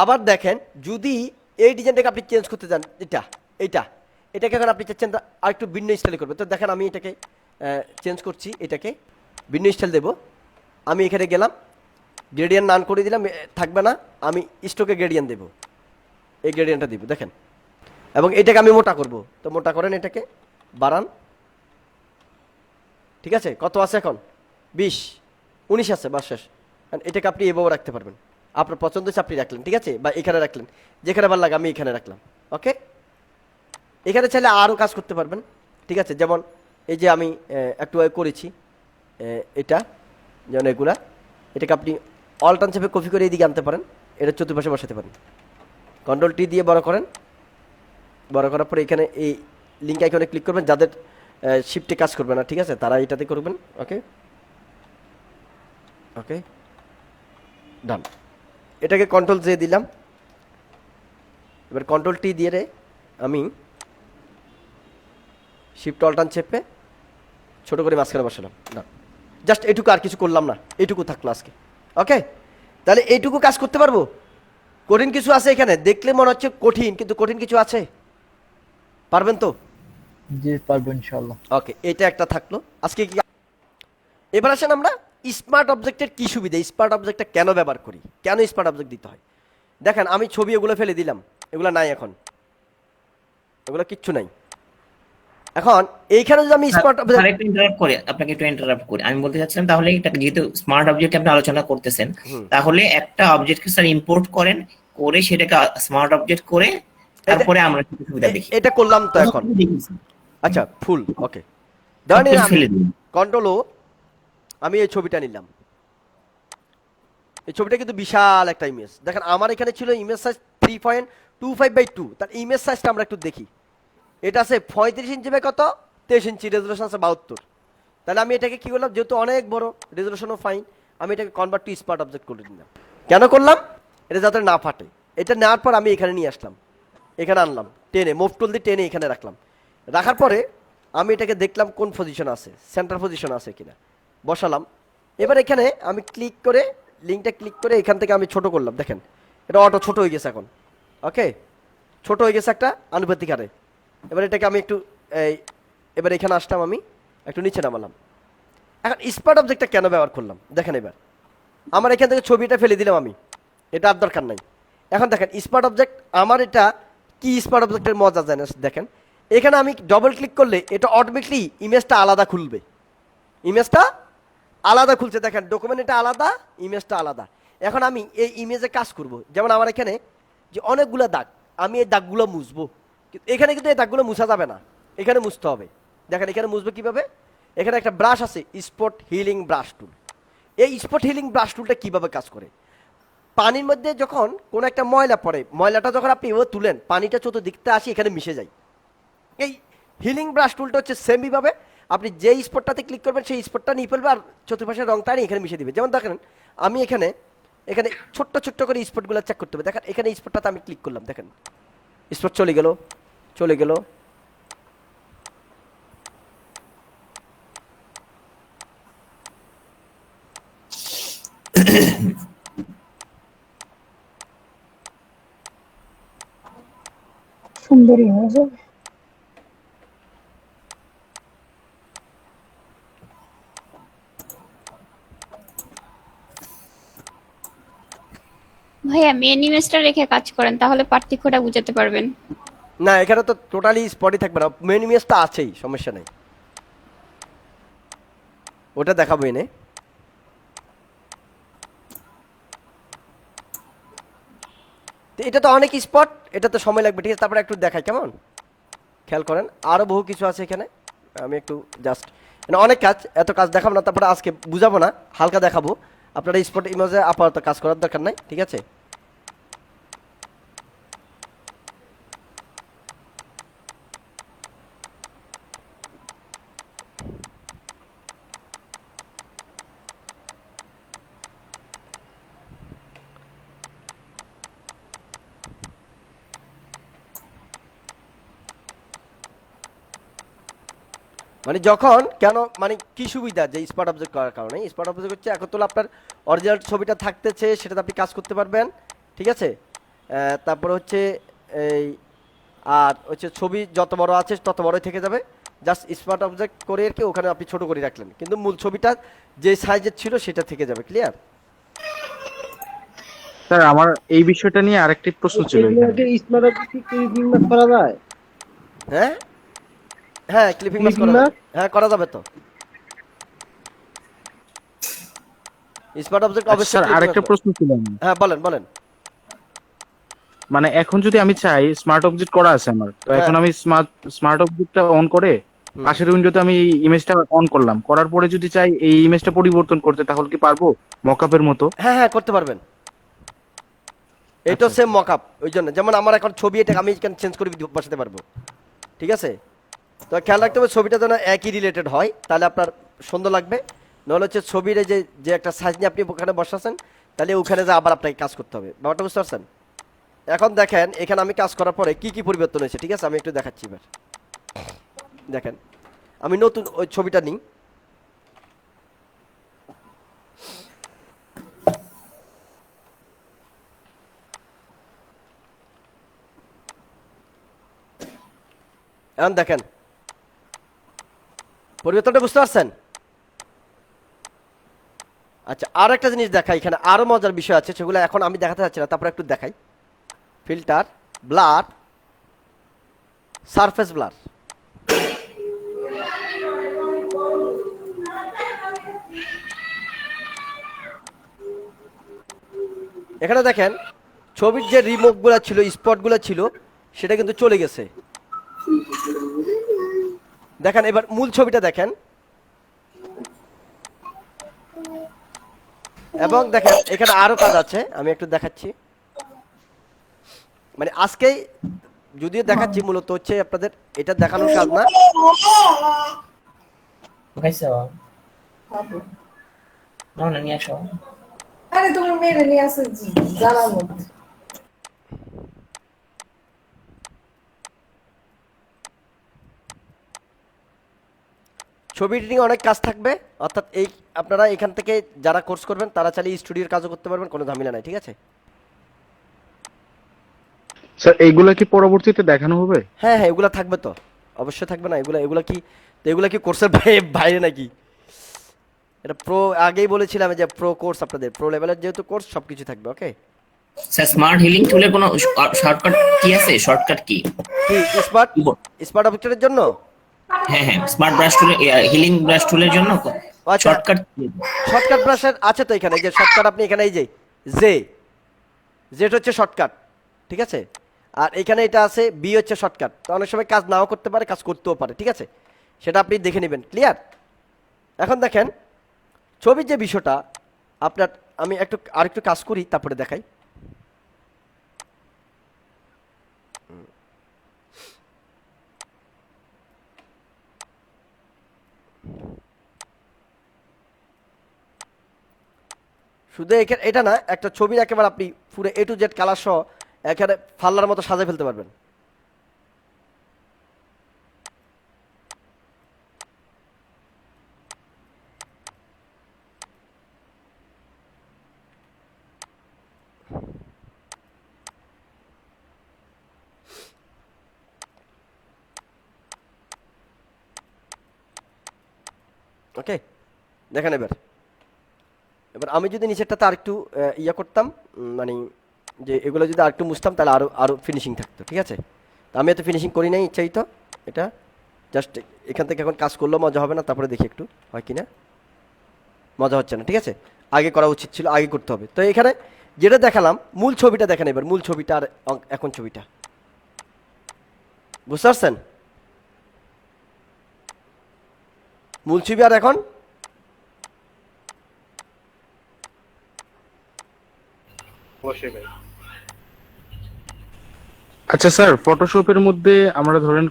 Speaker 1: আবার দেখেন, যদি এই ডিজাইনটাকে আপনি চেঞ্জ করতে চান, এটাকে এখন আপনি চাচ্ছেন আর একটু ভিন্ন স্টাইলে করবে, তো দেখেন আমি এটাকে চেঞ্জ করছি, এটাকে ভিন্ন স্টাইল দেবো। আমি এখানে গেলাম, গ্রেডিয়েন্ট নান করে দিলাম, থাকবে না, আমি স্ট্রোকে গ্রেডিয়েন্ট দেবো, এই গ্রেডিয়েন্টটা দিব দেখেন। এবং এটাকে আমি মোটা করব, তো মোটা করেন, এটাকে বাড়ান। ঠিক আছে, কত আছে এখন? 20, 19 আছে, বাস শেষ। এটাকে আপনি এভাবে রাখতে পারবেন, আপনার পছন্দ হচ্ছে আপনি রাখলেন, ঠিক আছে, বা এখানে রাখলেন, যেখানে ভালো লাগে আমি এখানে রাখলাম। ওকে, এখানে চাইলে আরও কাজ করতে পারবেন, ঠিক আছে। যেমন এই যে আমি একটু আগে করেছি এটা, যেমন এগুলা, এটাকে আপনি অল্টার্ন চেপে কপি করে এদিকে আনতে পারেন, এটা চতুর্পাশে বসাতে পারেন। কন্ট্রোল টি দিয়ে বড় করেন, বড় করার পরে এখানে এই লিঙ্ক আইকনে ক্লিক করবেন, যাদের শিফটে কাজ করবে না, ঠিক আছে, তারা এটাতে করবেন। ওকে ওকে, ডান। এটাকে কন্ট্রোল জে দিলাম, এবার কন্ট্রোল টি দিয়ে আমি শিফট অল্টার্ন চেপে ছোট করে মাঝখানে বসালাম। না, জাস্ট এইটুকু, আর কিছু করলাম না, এইটুকু থাকলো আজকে। ওকে, তাহলে এইটুকু কাজ করতে পারবো? কঠিন কিছু আছে এখানে? দেখলে মনে হচ্ছে কঠিন, কিন্তু কঠিন কিছু আছে? পারবেন তো?
Speaker 6: জি পারবো ইনশাআল্লাহ।
Speaker 1: ওকে, এটা একটা থাকলো আজকে। কি এবার আসেন আমরা স্মার্ট অবজেক্টের কি সুবিধা, স্মার্ট অবজেক্টটা কেন ব্যবহার করি, কেন স্মার্ট অবজেক্ট দিতে হয়। দেখেন আমি ছবি এগুলো ফেলে দিলাম, এগুলো নাই এখন, এগুলো কিচ্ছু নাই। এখন এইখানে যদি আমি স্মার্ট অবজেক্ট,
Speaker 7: একটু ইন্টারাপ্ট করি, আপনাকে একটু ইন্টারাপ্ট করি। আমি বলতে চাচ্ছিলাম তাহলে এটা যেহেতু স্মার্ট অবজেক্ট আপনি আলোচনা করতেছেন, তাহলে একটা অবজেক্টকে স্যার ইম্পোর্ট করেন, করে সেটাকে স্মার্ট অবজেক্ট করে তারপরে আমরা কিছু সুবিধা দেখি।
Speaker 1: এটা করলাম তো এখন। আচ্ছা, ফুল। ওকে, ধরেন
Speaker 7: ফেলে দিন।
Speaker 1: কন্ট্রোল ও, আমি এই ছবিটা নিলাম, এই ছবিটা কিন্তু বিশাল একটা ইমেজ। দেখেন আমার এখানে ছিল ইমেজ সাইজ 3.25/2, তার ইমেজ সাইজটা আমরা একটু দেখি। এটা আছে 35 ইঞ্চি বাই কত, 23 ইঞ্চি, রেজলিউশন আছে 72। তাহলে আমি এটাকে কি করলাম, যেহেতু অনেক বড়, রেজলিউশনও ফাইন, আমি এটাকে কনভার্ট টু স্মার্ট অবজেক্ট করে দিলাম। কেন করলাম? এটা যাতে না ফাটে। এটা নেওয়ার পর আমি এখানে নিয়ে আসলাম, এখানে আনলাম, টেনে মুভ টুল দিয়ে টেনে এখানে রাখলাম। রাখার পরে আমি এটাকে দেখলাম কোন পজিশন আছে, সেন্টার পজিশন আছে কিনা, বসালাম। এবার এখানে আমি ক্লিক করে, লিঙ্কটা ক্লিক করে এখান থেকে আমি ছোট করলাম। দেখেন এটা অটো ছোট হয়ে গেছে এখন। ওকে, ছোট হয়ে গেছে একটা আনুপাতিক হারে। এবার এটাকে আমি একটু এবার এখানে আসলাম, আমি একটু নিচে নামালাম। এখন স্মার্ট অবজেক্টটা কেন ব্যবহার করলাম দেখেন। এবার আমার এখান থেকে ছবিটা ফেলে দিলাম আমি, এটা আর দরকার নাই। এখন দেখেন স্মার্ট অবজেক্ট আমার, এটা কি স্মার্ট অবজেক্টের মজা জানেন? দেখেন এখানে আমি ডবল ক্লিক করলে এটা অটোমেটিকলি ইমেজটা আলাদা খুলবে, ইমেজটা আলাদা খুলছে। দেখেন ডকুমেন্ট এটা আলাদা, ইমেজটা আলাদা। এখন আমি এই ইমেজে কাজ করব, যেমন আমার এখানে যে অনেকগুলো দাগ, আমি এই দাগগুলো মুছবো, এখানে কিন্তু এই দাগগুলো মুছা যাবে না, এখানে মুছতে হবে। দেখেন এখানে মুছবো কিভাবে, এখানে একটা ব্রাশ আছে, স্পট হিলিং ব্রাশ টুল। এই স্পট হিলিং ব্রাশ টুলটা কিভাবে কাজ করে, পানির মধ্যে যখন কোনো একটা ময়লা পড়ে, ময়লাটা যখন আপনি এভাবে তুলেন, পানিটা চতুর্দিকতে আসি এখানে মিশে যায়। এই হিলিং ব্রাশ টুলটা হচ্ছে সেমইভাবে, আপনি যে স্পটটাতে ক্লিক করবেন সেই স্পটটা নিয়ে ফেলবে, আর চতুর্পাশের রংটা নিয়ে এখানে মিশে দিবে। যেমন দেখেন আমি এখানে এখানে ছোট্ট ছোট্ট করে স্পটগুলো চেক করতে হবে। দেখেন এখানে স্পটটাতে আমি ক্লিক করলাম, দেখেন স্পট চলে গেল, চলে গেল।
Speaker 5: সুন্দরী হয়ে যাবে।
Speaker 8: ভাইয়া মেন ইমেজটা রেখে কাজ করেন, তাহলে পার্থক্যটা বুঝাতে পারবেন।
Speaker 1: না, এখানে তো টোটালি স্পটই থাকবে না, মেন ইমেজটা আছেই, সমস্যা নেই, ওটা দেখাবো এনে। এটা তো অনেক স্পট, এটা তো সময় লাগবে, ঠিক আছে। তারপরে একটু দেখাই কেমন, খেয়াল করেন আরো বহু কিছু আছে এখানে। আমি একটু জাস্ট অনেক কাজ, এত কাজ দেখাবো না, তারপরে আজকে বুঝাবো না, হালকা দেখাবো। আপনারা স্পট ইমেজে আপাতত কাজ করার দরকার নাই, ঠিক আছে। মানে যখন কেন, মানে কি সুবিধা যে স্পট অবজেক্ট করার কারণে, স্পট অবজেক্ট হচ্ছে এখন তো আপনার অরিজিনাল ছবিটা থাকতেছে, সেটাতে আপনি কাজ করতে পারবেন, ঠিক আছে। তারপর হচ্ছে এই, আর হচ্ছে ছবি যত বড় আছে তত বড়ই থেকে যাবে, জাস্ট স্মার্ট অবজেক্ট করে আর কি ওখানে আপনি ছোট করে রাখলেন, কিন্তু মূল ছবিটা যে সাইজের ছিল সেটা থেকে যাবে। ক্লিয়ার?
Speaker 2: স্যার আমার এই বিষয়টা নিয়ে আরেকটি প্রশ্ন ছিল এখানে।
Speaker 6: স্মার্ট অবজেক্ট ক্লিপিং ম্যাপ করা যায়?
Speaker 1: হ্যাঁ হ্যাঁ, ক্লিপিং মাস করা যাবে। হ্যাঁ করা যাবে তো, স্মার্ট অবজেক্ট
Speaker 2: আচ্ছা,
Speaker 1: অবশ্যই
Speaker 2: স্যার
Speaker 1: clipping
Speaker 2: আরেকটা
Speaker 1: আসবে।
Speaker 2: প্রশ্ন ছিল আমার।
Speaker 1: হ্যাঁ বলেন বলেন।
Speaker 2: মানে এখন যদি আমি চাই স্মার্ট অবজেক্ট করা আছে আমার, তো
Speaker 1: হ্যাঁ।
Speaker 2: এখন আমি স্মার্ট অবজেক্টটা অন করে
Speaker 1: হুম।
Speaker 2: পাশের উইন্ডোতে আমি ইমেজটা অন করলাম, করার পরে যদি চাই এই ইমেজটা পরিবর্তন করতে, তাহলে কি পারবো মকআপের মতো?
Speaker 1: হ্যাঁ হ্যাঁ করতে পারবেন, এটা সেম মকআপ। ওই জন্য যেমন আমার এখন ছবি, এটা আমি এখানে চেঞ্জ করে বসাতে পারবো, ঠিক আছে? তো খেয়াল রাখতে হবে ছবিটা যেন একই রিলেটেড হয়, তাহলে আপনার সুন্দর লাগবে। নাহলে হচ্ছে ছবির এই যে যে একটা সাইজ নিয়ে আপনি ওখানে বসাচ্ছেন, তাহলে ওখানে যা আবার আপনাকে কাজ করতে হবে। ব্যাপারটা বুঝতে পারছেন? এখন দেখেন এখানে আমি কাজ করার পরে কি কি পরিবর্তন হয়েছে, ঠিক আছে? আমি একটু দেখাচ্ছি এবার। দেখেন আমি নতুন ওই ছবিটা নিই, এখন দেখেন পরিবর্তনটা বুঝতে পারছেন? আচ্ছা আর একটা জিনিস দেখাই, এখানে আরো মজার বিষয় আছে, সেগুলো এখন আমি দেখাতে চাচ্ছি না, তারপর একটু দেখাই। Filter, blur, surface blur. এখানে দেখেন ছবির যে রিমুভ গুলা ছিল, স্পট গুলা ছিল, সেটা কিন্তু চলে গেছে। দেখেন এবার মূল ছবিটা দেখেন, এবং দেখেন এখানে আরো কাজ আছে, আমি একটু দেখাচ্ছি। মানে আজকেই যদিও দেখাচ্ছি, মূলত হচ্ছে আপনাদের এটা দেখানোর কাজ না।
Speaker 7: খাইছো? না না নিয়ে আসো।
Speaker 9: আরে তোমার মেয়েরা নিয়ে আসে জানার মধ্যে।
Speaker 1: ছবি এডিটিং অনেক কাজ থাকবে, অর্থাৎ এই আপনারা এখান থেকে যারা কোর্স করবেন তারা চাইলে স্টুডিওর কাজও করতে পারবেন, কোনো ঝামেলা নাই, ঠিক আছে?
Speaker 2: স্যার এইগুলা কি পরবর্তীতে দেখানো হবে?
Speaker 1: হ্যাঁ হ্যাঁ এগুলা থাকবে তো, অবশ্যই থাকবে না। এগুলা কি তো এগুলা কি কোর্সের বাইরে নাকি? এটা প্রো, আগেই বলেছিলাম যে প্রো কোর্স, আপনাদের প্রো লেভেলের যেহেতু কোর্স সবকিছু থাকবে। ওকে
Speaker 7: স্যার স্মার্ট হিলিং টুলের কোনো শর্টকাট কি আছে? Shortcut key?
Speaker 1: কি স্মার্ট স্মার্ট অবজেক্টের জন্য?
Speaker 7: হ্যাঁ হ্যাঁ, স্মার্ট ব্রাশ টুলের, হিলিং ব্রাশ টুলের জন্য
Speaker 1: আচ্ছা
Speaker 7: শর্টকাট
Speaker 1: শর্টকাট ব্রাশের আছে তো এখানে, যে শর্টকাট আপনি এখানে এই যে জেড হচ্ছে শর্টকাট, ঠিক আছে? আর এখানে এটা আছে বি হচ্ছে শর্টকাট। তো অনেক সময় কাজ নাও করতে পারে, কাজ করতেও পারে, ঠিক আছে? সেটা আপনি দেখে নেবেন। ক্লিয়ার? এখন দেখেন ছবির যে বিষয়টা আপনার, আমি আরেকটু কাজ করি তারপরে দেখাই। শুধু এটা না, একটা ছবির একেবারে আপনি পুরো A to Z কালার সহ এখানে ফাল্লার মতো সাজিয়ে ফেলতে পারবেন। ওকে দেখেন এবার আমি যদি নিচেরটাতে আরেকটু ইয়া করতাম, মানে যে এগুলো যদি আরেকটু মুছতাম, তাহলে আরো আরো ফিনিশিং থাকতো, ঠিক আছে? তো আমি এত ফিনিশিং করি নাই ইচ্ছাই তো, এটা জাস্ট এখান থেকে এখন কাজ করলেও মজা হবে না, তারপরে দেখি একটু হয় কিনা। মজা হচ্ছে না, ঠিক আছে? আগে করা উচিত ছিল, আগে করতে হবে। তো এখানে যেটা দেখালাম মূল ছবিটা দেখেন এবার, মূল ছবিটা আর এখন ছবিটা বুঝতে পারছেন? মূল ছবি আর এখন
Speaker 2: আচ্ছা স্যার, ফটোশপের মধ্যে আমরা ধরেন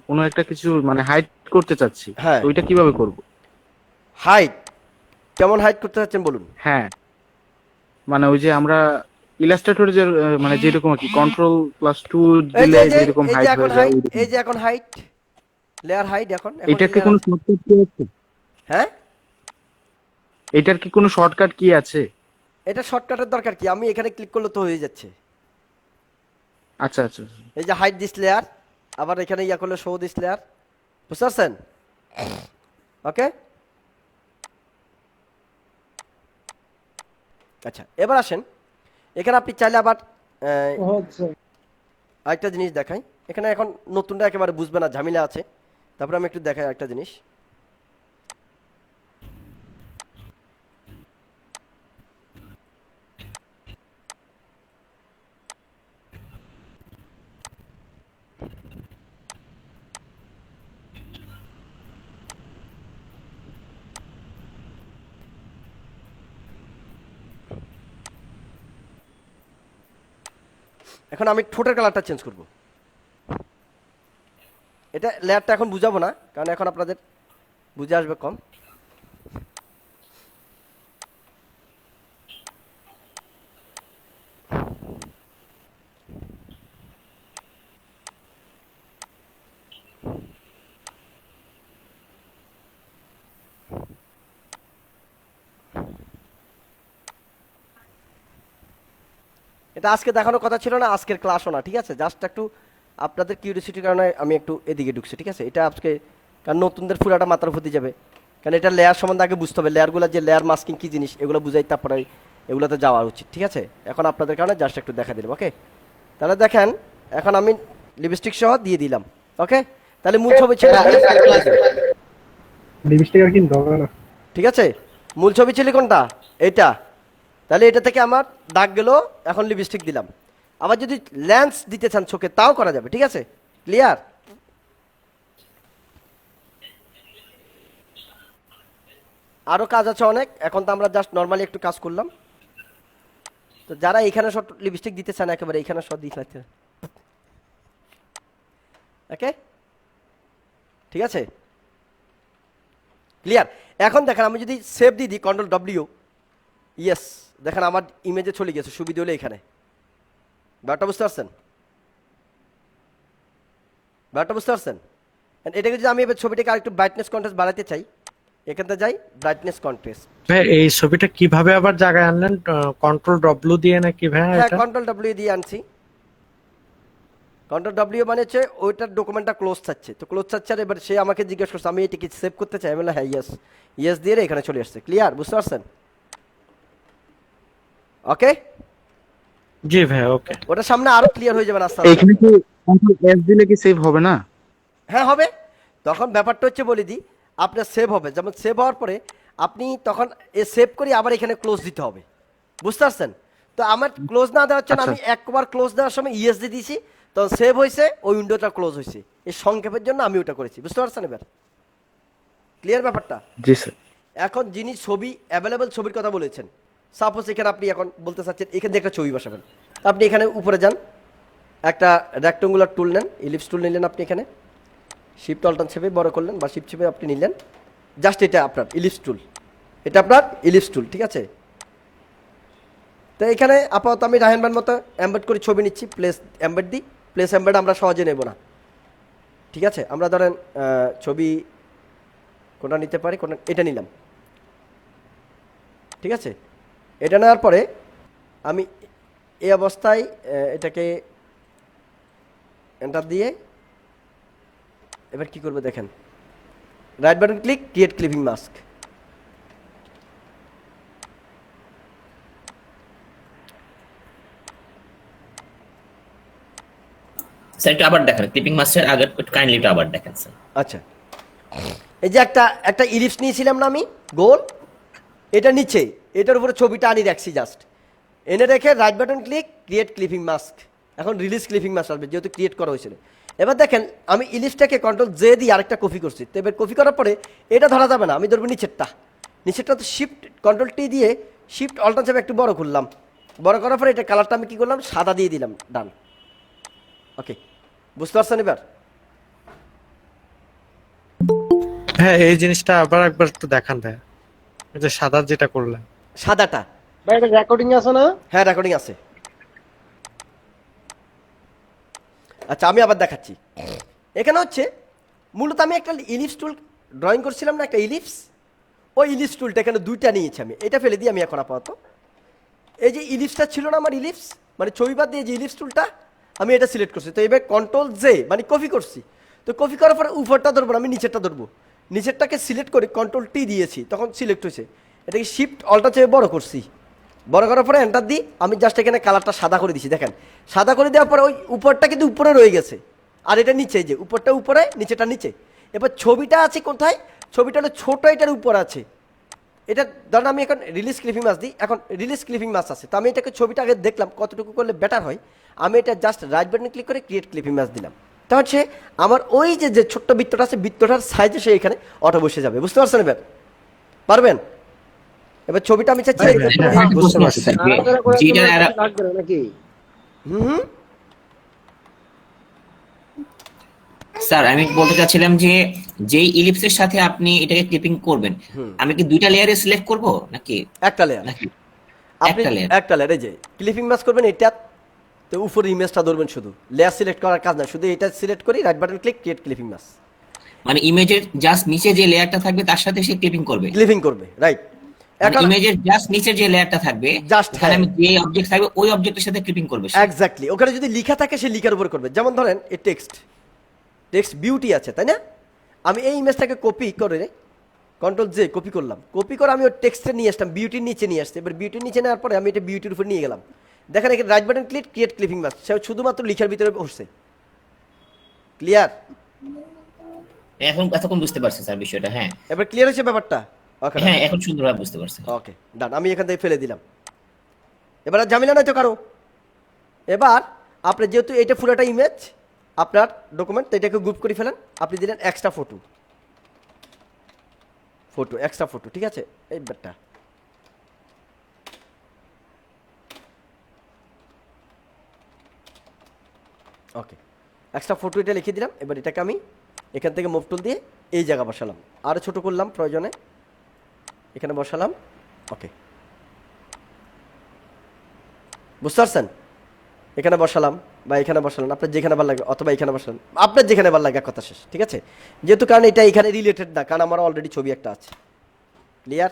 Speaker 2: কোনো একটা কিছু মানে হাইড করতে চাচ্ছি,
Speaker 1: হ্যাঁ।
Speaker 2: তো ওইটা কিভাবে করব?
Speaker 1: হাইট কেমন হাইট করতে চাচ্ছেন বলুন?
Speaker 2: হ্যাঁ, মানে ওই যে আমরা ইলাস্ট্রেটরে যে মানে যেরকম আর কি কন্ট্রোল+2
Speaker 1: এই
Speaker 2: দিলে
Speaker 1: যে
Speaker 2: যেরকম
Speaker 1: এই যে
Speaker 2: হাইট
Speaker 1: এখন
Speaker 2: হয়ে যায়,
Speaker 1: হাইট, এই যে এখন হাইট লেয়ার হাইট, এখন
Speaker 2: এটার কি কোনো শর্টকাট কি আছে?
Speaker 1: হ্যাঁ
Speaker 2: এটার কি কোনো শর্টকাট কি আছে?
Speaker 1: এটা শর্টকাটের দরকার কি? আমি এখানে ক্লিক করলে তো হয়ে যাচ্ছে।
Speaker 2: আচ্ছা আচ্ছা।
Speaker 1: এই যে হাইট দিস লেয়ার, আবার এখানে ইয়া করলে শো দিস লেয়ার, বুঝতে পারছেন? ওকে, আচ্ছা এবার আসেন এখানে আপনি চাইলে আবার আরেকটা জিনিস দেখাই। এখানে এখন নতুনটা একেবারে বুঝবে না, ঝামেলা আছে। তারপরে আমি একটু দেখাই একটা জিনিস। এখন আমি ঠোঁটের কালারটা চেঞ্জ করব। এটা লেয়ারটা এখন বুঝাবো না, কারণ এখন আপনাদের বুঝে আসবে কম। এটা আজকে দেখানোর কথা ছিল না, আজকের ক্লাসও না, ঠিক আছে? জাস্ট একটু আপনাদের কিউরিওসিটির কারণে আমি একটু এদিকে ঢুকছি, ঠিক আছে? এটা আজকে কারণ নতুনদের পুরাটা মাথার উপর দিয়ে যাবে, কারণ এটা লেয়ার সম্বন্ধে আগে বুঝতে হবে, লেয়ারগুলো যে লেয়ার মাস্কিং কী জিনিস এগুলো বুঝাই, তারপরে এগুলোতে যাওয়া উচিত, ঠিক আছে? এখন আপনাদের কারণে জাস্ট একটু দেখা দিলাম। ওকে, তাহলে দেখেন এখন আমি লিপস্টিক সহ দিয়ে দিলাম। ওকে, তাহলে মূল ছবি ছিল
Speaker 3: লিপস্টিক আর কিনতে হবে না।
Speaker 1: ঠিক আছে, মূল ছবি ছিল কোনটা? এটা। তাহলে এটা থেকে আমার দাগ গেল, এখন লিপস্টিক দিলাম। আবার যদি লেন্স দিতে চান চোখে তাও করা যাবে, ঠিক আছে? ক্লিয়ার? আরও কাজ আছে অনেক, এখন তো আমরা জাস্ট নর্মালি একটু কাজ করলাম। তো যারা এখানে সব লিপস্টিক দিতে চান একেবারে এখানে সব দিতে লাগছে। ওকে, ঠিক আছে, ক্লিয়ার? এখন দেখেন আমি যদি সেভ দিয়ে দিই Ctrl+W, ইয়েস, দেখেন আমার ইমেজে চলে গেছে, সুবিধা হলে এখানে। ব্যাপারটা বুঝতে পারছেন? ব্যাপারটা বুঝতে পারছেন? এটাকে যদি আমি এবার ছবিটাকে আরেকটু ব্রাইটনেস কন্ট্রাস্ট বাড়াতে চাই, এখানটা যাই ব্রাইটনেস কন্ট্রাস্ট।
Speaker 10: ভাই এই ছবিটা কিভাবে আবার জায়গায় আনলেন? Ctrl+W দিয়ে নাকি ভাই?
Speaker 1: হ্যাঁ,
Speaker 10: এটা
Speaker 1: Ctrl+W দিয়ে আনছি। Ctrl+W মানে হচ্ছে ওইটার ডকুমেন্টটা ক্লোজ চাচ্ছে, তো ক্লোজ চাচ্ছে, আর এবার সে আমাকে জিজ্ঞেস করছে আমি এটাকে সেভ করতে চাই, আমি বললাম হ্যাঁ ইয়েস, ইয়েস দিয়ে এখানে চলে আসছে। ক্লিয়ার? বুঝতে পারছেন? ওকে,
Speaker 10: জি ভাই, ওকে।
Speaker 1: ওটার সামনে আরো ক্লিয়ার হয়ে যাবে আস্তে আস্তে।
Speaker 2: এখানে কি Ctrl+S দিলে কি সেভ হবে না?
Speaker 1: হ্যাঁ হবে। তখন ব্যাপারটা হচ্ছে বলে দিই, আপনার সেভ হবে, যেমন সেভ হওয়ার পরে আপনি তখন সেভ করে আবার এখানে ক্লোজ দিতে হবে। বুঝতে পারছেন? তো আমার ক্লোজ না দেওয়ার জন্য আমি একবার ক্লোজ দেওয়ার সময় ইএস দিয়ে দিয়েছি, তখন সেভ হয়েছে, ওই উইন্ডোটা ক্লোজ হয়েছে। এই সংক্ষেপের জন্য আমি ওটা করেছি। বুঝতে পারছেন এবার? ক্লিয়ার ব্যাপারটা?
Speaker 2: জি স্যার।
Speaker 1: এখন যিনি ছবি অ্যাভেলেবেল ছবির কথা বলেছেন, সাপোজ এখানে আপনি এখন বলতে চাচ্ছেন এখান থেকে একটা ছবি বসাবেন, আপনি এখানে উপরে যান, একটা রেক্টেঙ্গুলার টুল নেন, ইলিপস টুল নিলেন, আপনি এখানে শিফট অল্টার চেপে বড় করলেন বা শিফট চেপে আপনি নিলেন, জাস্ট এটা আপনার ইলিপস টুল, এটা আপনার ইলিপস টুল, ঠিক আছে? তো এখানে আপাতত আমি রায়হান ভাইয়ের মতো এমবেড করে ছবি নিচ্ছি, প্লেস এমবেড দিই। প্লেস এমবেড আমরা সহজে নেব না, ঠিক আছে? আমরা ধরেন ছবি কোনটা নিতে পারি, কোনটা, এটা নিলাম, ঠিক আছে? এটা নেওয়ার পরে আমি এই অবস্থায় এটাকে এন্টার দিয়ে এবার কি করবে দেখেন, right button click, create clipping mask.
Speaker 7: Sir একটু আবার দেখেন, ক্লিপিং মাস্টার আগে কাইন্ডলি একটু আবার দেখেন স্যার।
Speaker 1: আচ্ছা, এই যে একটা ইলিপস নিয়েছিলাম না আমি, গোল, এটা নিচে, এটার উপরে ছবিটা আনি রাখছি, জাস্ট এনে রেখে right button click, create clipping mask. এখন রিলিজ ক্লিপিং মাস্ক আসবে, যেহেতু ক্রিয়েট করা হয়েছিল। এবার দেখেন আমি ইলিপসটাকে Ctrl+J দিয়ে আরেকটা কপি করছি। তো এবার কপি করার পরে এটা ধরা যাবে না, আমি ধরবো নিচেরটা। নিচেরটা তো শিফট Ctrl+T দিয়ে শিফট অল্টার চেপে একটু বড় করলাম, বড় করার পরে এটা কালারটা আমি কি করলাম, সাদা দিয়ে দিলাম, ডান। ওকে, বুঝতে পারছেন এবার?
Speaker 10: হ্যাঁ, এই জিনিসটা আবার একবার একটু দেখান ভাই, এই যে সাদা যেটা করলেন।
Speaker 1: সাদাটা?
Speaker 6: ভাই এটা রেকর্ডিং আছে না?
Speaker 1: হ্যাঁ, রেকর্ডিং আছে। আচ্ছা, আমি আবার দেখাচ্ছি। এখানে হচ্ছে মূলত আমি একটা ইলিপস টুল ড্রয়িং করছিলাম না, একটা ইলিপস, ওই ইলিপস টুলটা এখানে দুইটা নিয়েছি আমি, এটা ফেলে দিই আমি এখন আপাতত। এই যে ইলিপসটা ছিল না আমার, ইলিপস মানে ছবি বাদ দিয়ে যে ইলিপস টুলটা, আমি এটা সিলেক্ট করছি। তো এবার Ctrl+J মানে কপি করছি। তো কপি করার পরে উপরটা ধরবো না, আমি নিচেরটা ধরবো। নিচেরটাকে সিলেক্ট করে কন্ট্রোল টি দিয়েছি, তখন সিলেক্ট হয়েছে। এটাকে শিফট অল্টা চেয়ে বড় করছি, বড় করার পরে এন্টার দিই। আমি জাস্ট এখানে কালারটা সাদা করে দিছি, দেখেন সাদা করে দেওয়ার পরে ওই উপরটা কিন্তু উপরে রয়ে গেছে, আর এটা নিচে, যে উপরটা উপরে নিচেটা নিচে। এবার ছবিটা আছে কোথায়, ছবিটা হলো ছোট, এটার উপর আছে। এটা ধরেন আমি এখন রিলিজ ক্লিপিং মাছ দিই, এখন রিলিজ ক্লিপিং মাছ আছে, তো আমি এটাকে ছবিটা আগে দেখলাম কতটুকু করলে বেটার হয়। আমি এটা জাস্ট রাইট বাটনে ক্লিক করে ক্রিয়েট ক্লিপিং মাছ দিলাম, তা হচ্ছে আমার ওই যে যে ছোট্ট বৃত্তটা আছে, বৃত্তটার সাইজে সে এখানে অটো বসে যাবে। বুঝতে পারছেন এবার? পারবেন? এবার ছবিটা আমি চাচ্ছি
Speaker 7: বুঝতে পারছি স্যার
Speaker 6: লাগবে না নাকি?
Speaker 1: হুম
Speaker 7: স্যার আমি বলতে চাচ্ছিলাম যে যেই ইলিপসের সাথে আপনি এটাকে ক্লিপিং করবেন, আমি কি দুইটা লেয়ারে সিলেক্ট করব নাকি
Speaker 1: একটা লেয়ার,
Speaker 7: নাকি
Speaker 1: আপনি
Speaker 7: একটা layer?
Speaker 1: একটা লেয়ার, এই যে ক্লিপিং মাছ করবেন এটা, তো উপরে ইমেজটা ধরবেন, শুধু লেয়ার সিলেক্ট করার কাজ না, শুধু এটা সিলেক্ট করি right button click create clipping mask,
Speaker 7: মানে ইমেজের জাস্ট নিচে যে লেয়ারটা থাকবে তার সাথে সে ক্লিপিং করবে।
Speaker 1: ক্লিপিং করবে, রাইট। এখন
Speaker 7: ইমেজের জাস্ট নিচে যে লেয়ারটা থাকবে,
Speaker 1: Just,
Speaker 7: এখানে
Speaker 1: হ্যাঁ।
Speaker 7: আমি যে অবজেক্ট থাকবে ওই অবজেক্টের সাথে ক্লিপিং করবে সে।
Speaker 1: এক্স্যাক্টলি, ওখানে যদি লেখা থাকে সে লেখার উপর করবে। যেমন ধরেন এই টেক্সট বিউটি আছে, তাই না? আমি এই ইমেজটাকে কপি করে কন্ট্রোল জে কপি করলাম, কপি করে আমি ওই টেক্সটে নিয়ে আসলাম, বিউটির নিচে নিয়ে আসতে। এবার বিউটির নিচে নেওয়ার পরে আমি এটা বিউটির উপর নিয়ে গেলাম, দেখেন এখানে right button click create clipping mask, সে শুধুমাত্র লেখার ভিতরে বসছে। ক্লিয়ার?
Speaker 7: এখন এতক্ষণ বুঝতে পারছি স্যার বিষয়টা। হ্যাঁ
Speaker 1: এবার ক্লিয়ার হয়েছে ব্যাপারটা? ওকে,
Speaker 7: হ্যাঁ এখন সুন্দরভাবে বুঝতে পারছি।
Speaker 1: ওকে ডান, আমি এখান থেকে ফেলে দিলাম। এবার আর ঝামেলা নাই তো কারো। এবার আপনি যেহেতু এটা পুরোটা ইমেজ আপনার ডকুমেন্ট, তো এটাকে গ্রুপ করে ফেলেন। আপনি দিলেন এক্সট্রা ফটো, এক্সট্রা ফটো, ঠিক আছে? এই ব্যাপারটা ওকে, এক্সট্রা ফটো এটা লিখে দিলাম। এবার এটাকে আমি এখান থেকে মুভ টুল দিয়ে এই জায়গা বসালাম, আরও ছোট করলাম প্রয়োজনে, এখানে বসালাম। ওকে, বুঝতে পারছেন? এখানে বসালাম বা এখানে বসালাম, আপনার যেখানে ভালো লাগে, অথবা এখানে বসালাম, আপনার যেখানে ভালো লাগে, কথা শেষ। ঠিক আছে? যেহেতু কারণ এটা এখানে রিলেটেড না, কারণ আমার অলরেডি ছবি একটা আছে। ক্লিয়ার?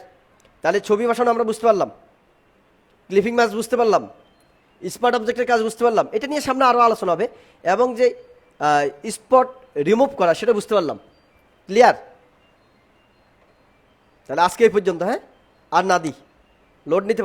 Speaker 1: তাহলে ছবি বসানো আমরা বুঝতে পারলাম, ক্লিপিং মাছ বুঝতে পারলাম, স্পট অবজেক্টের কাজ বুঝতে পারলাম। এটা নিয়ে সামনে আরও আলোচনা হবে, এবং যে স্পট রিমুভ করা সেটা বুঝতে পারলাম। ক্লিয়ার? তাহলে আজকে এই পর্যন্ত, হ্যাঁ? আর না দিই, লোড নিতে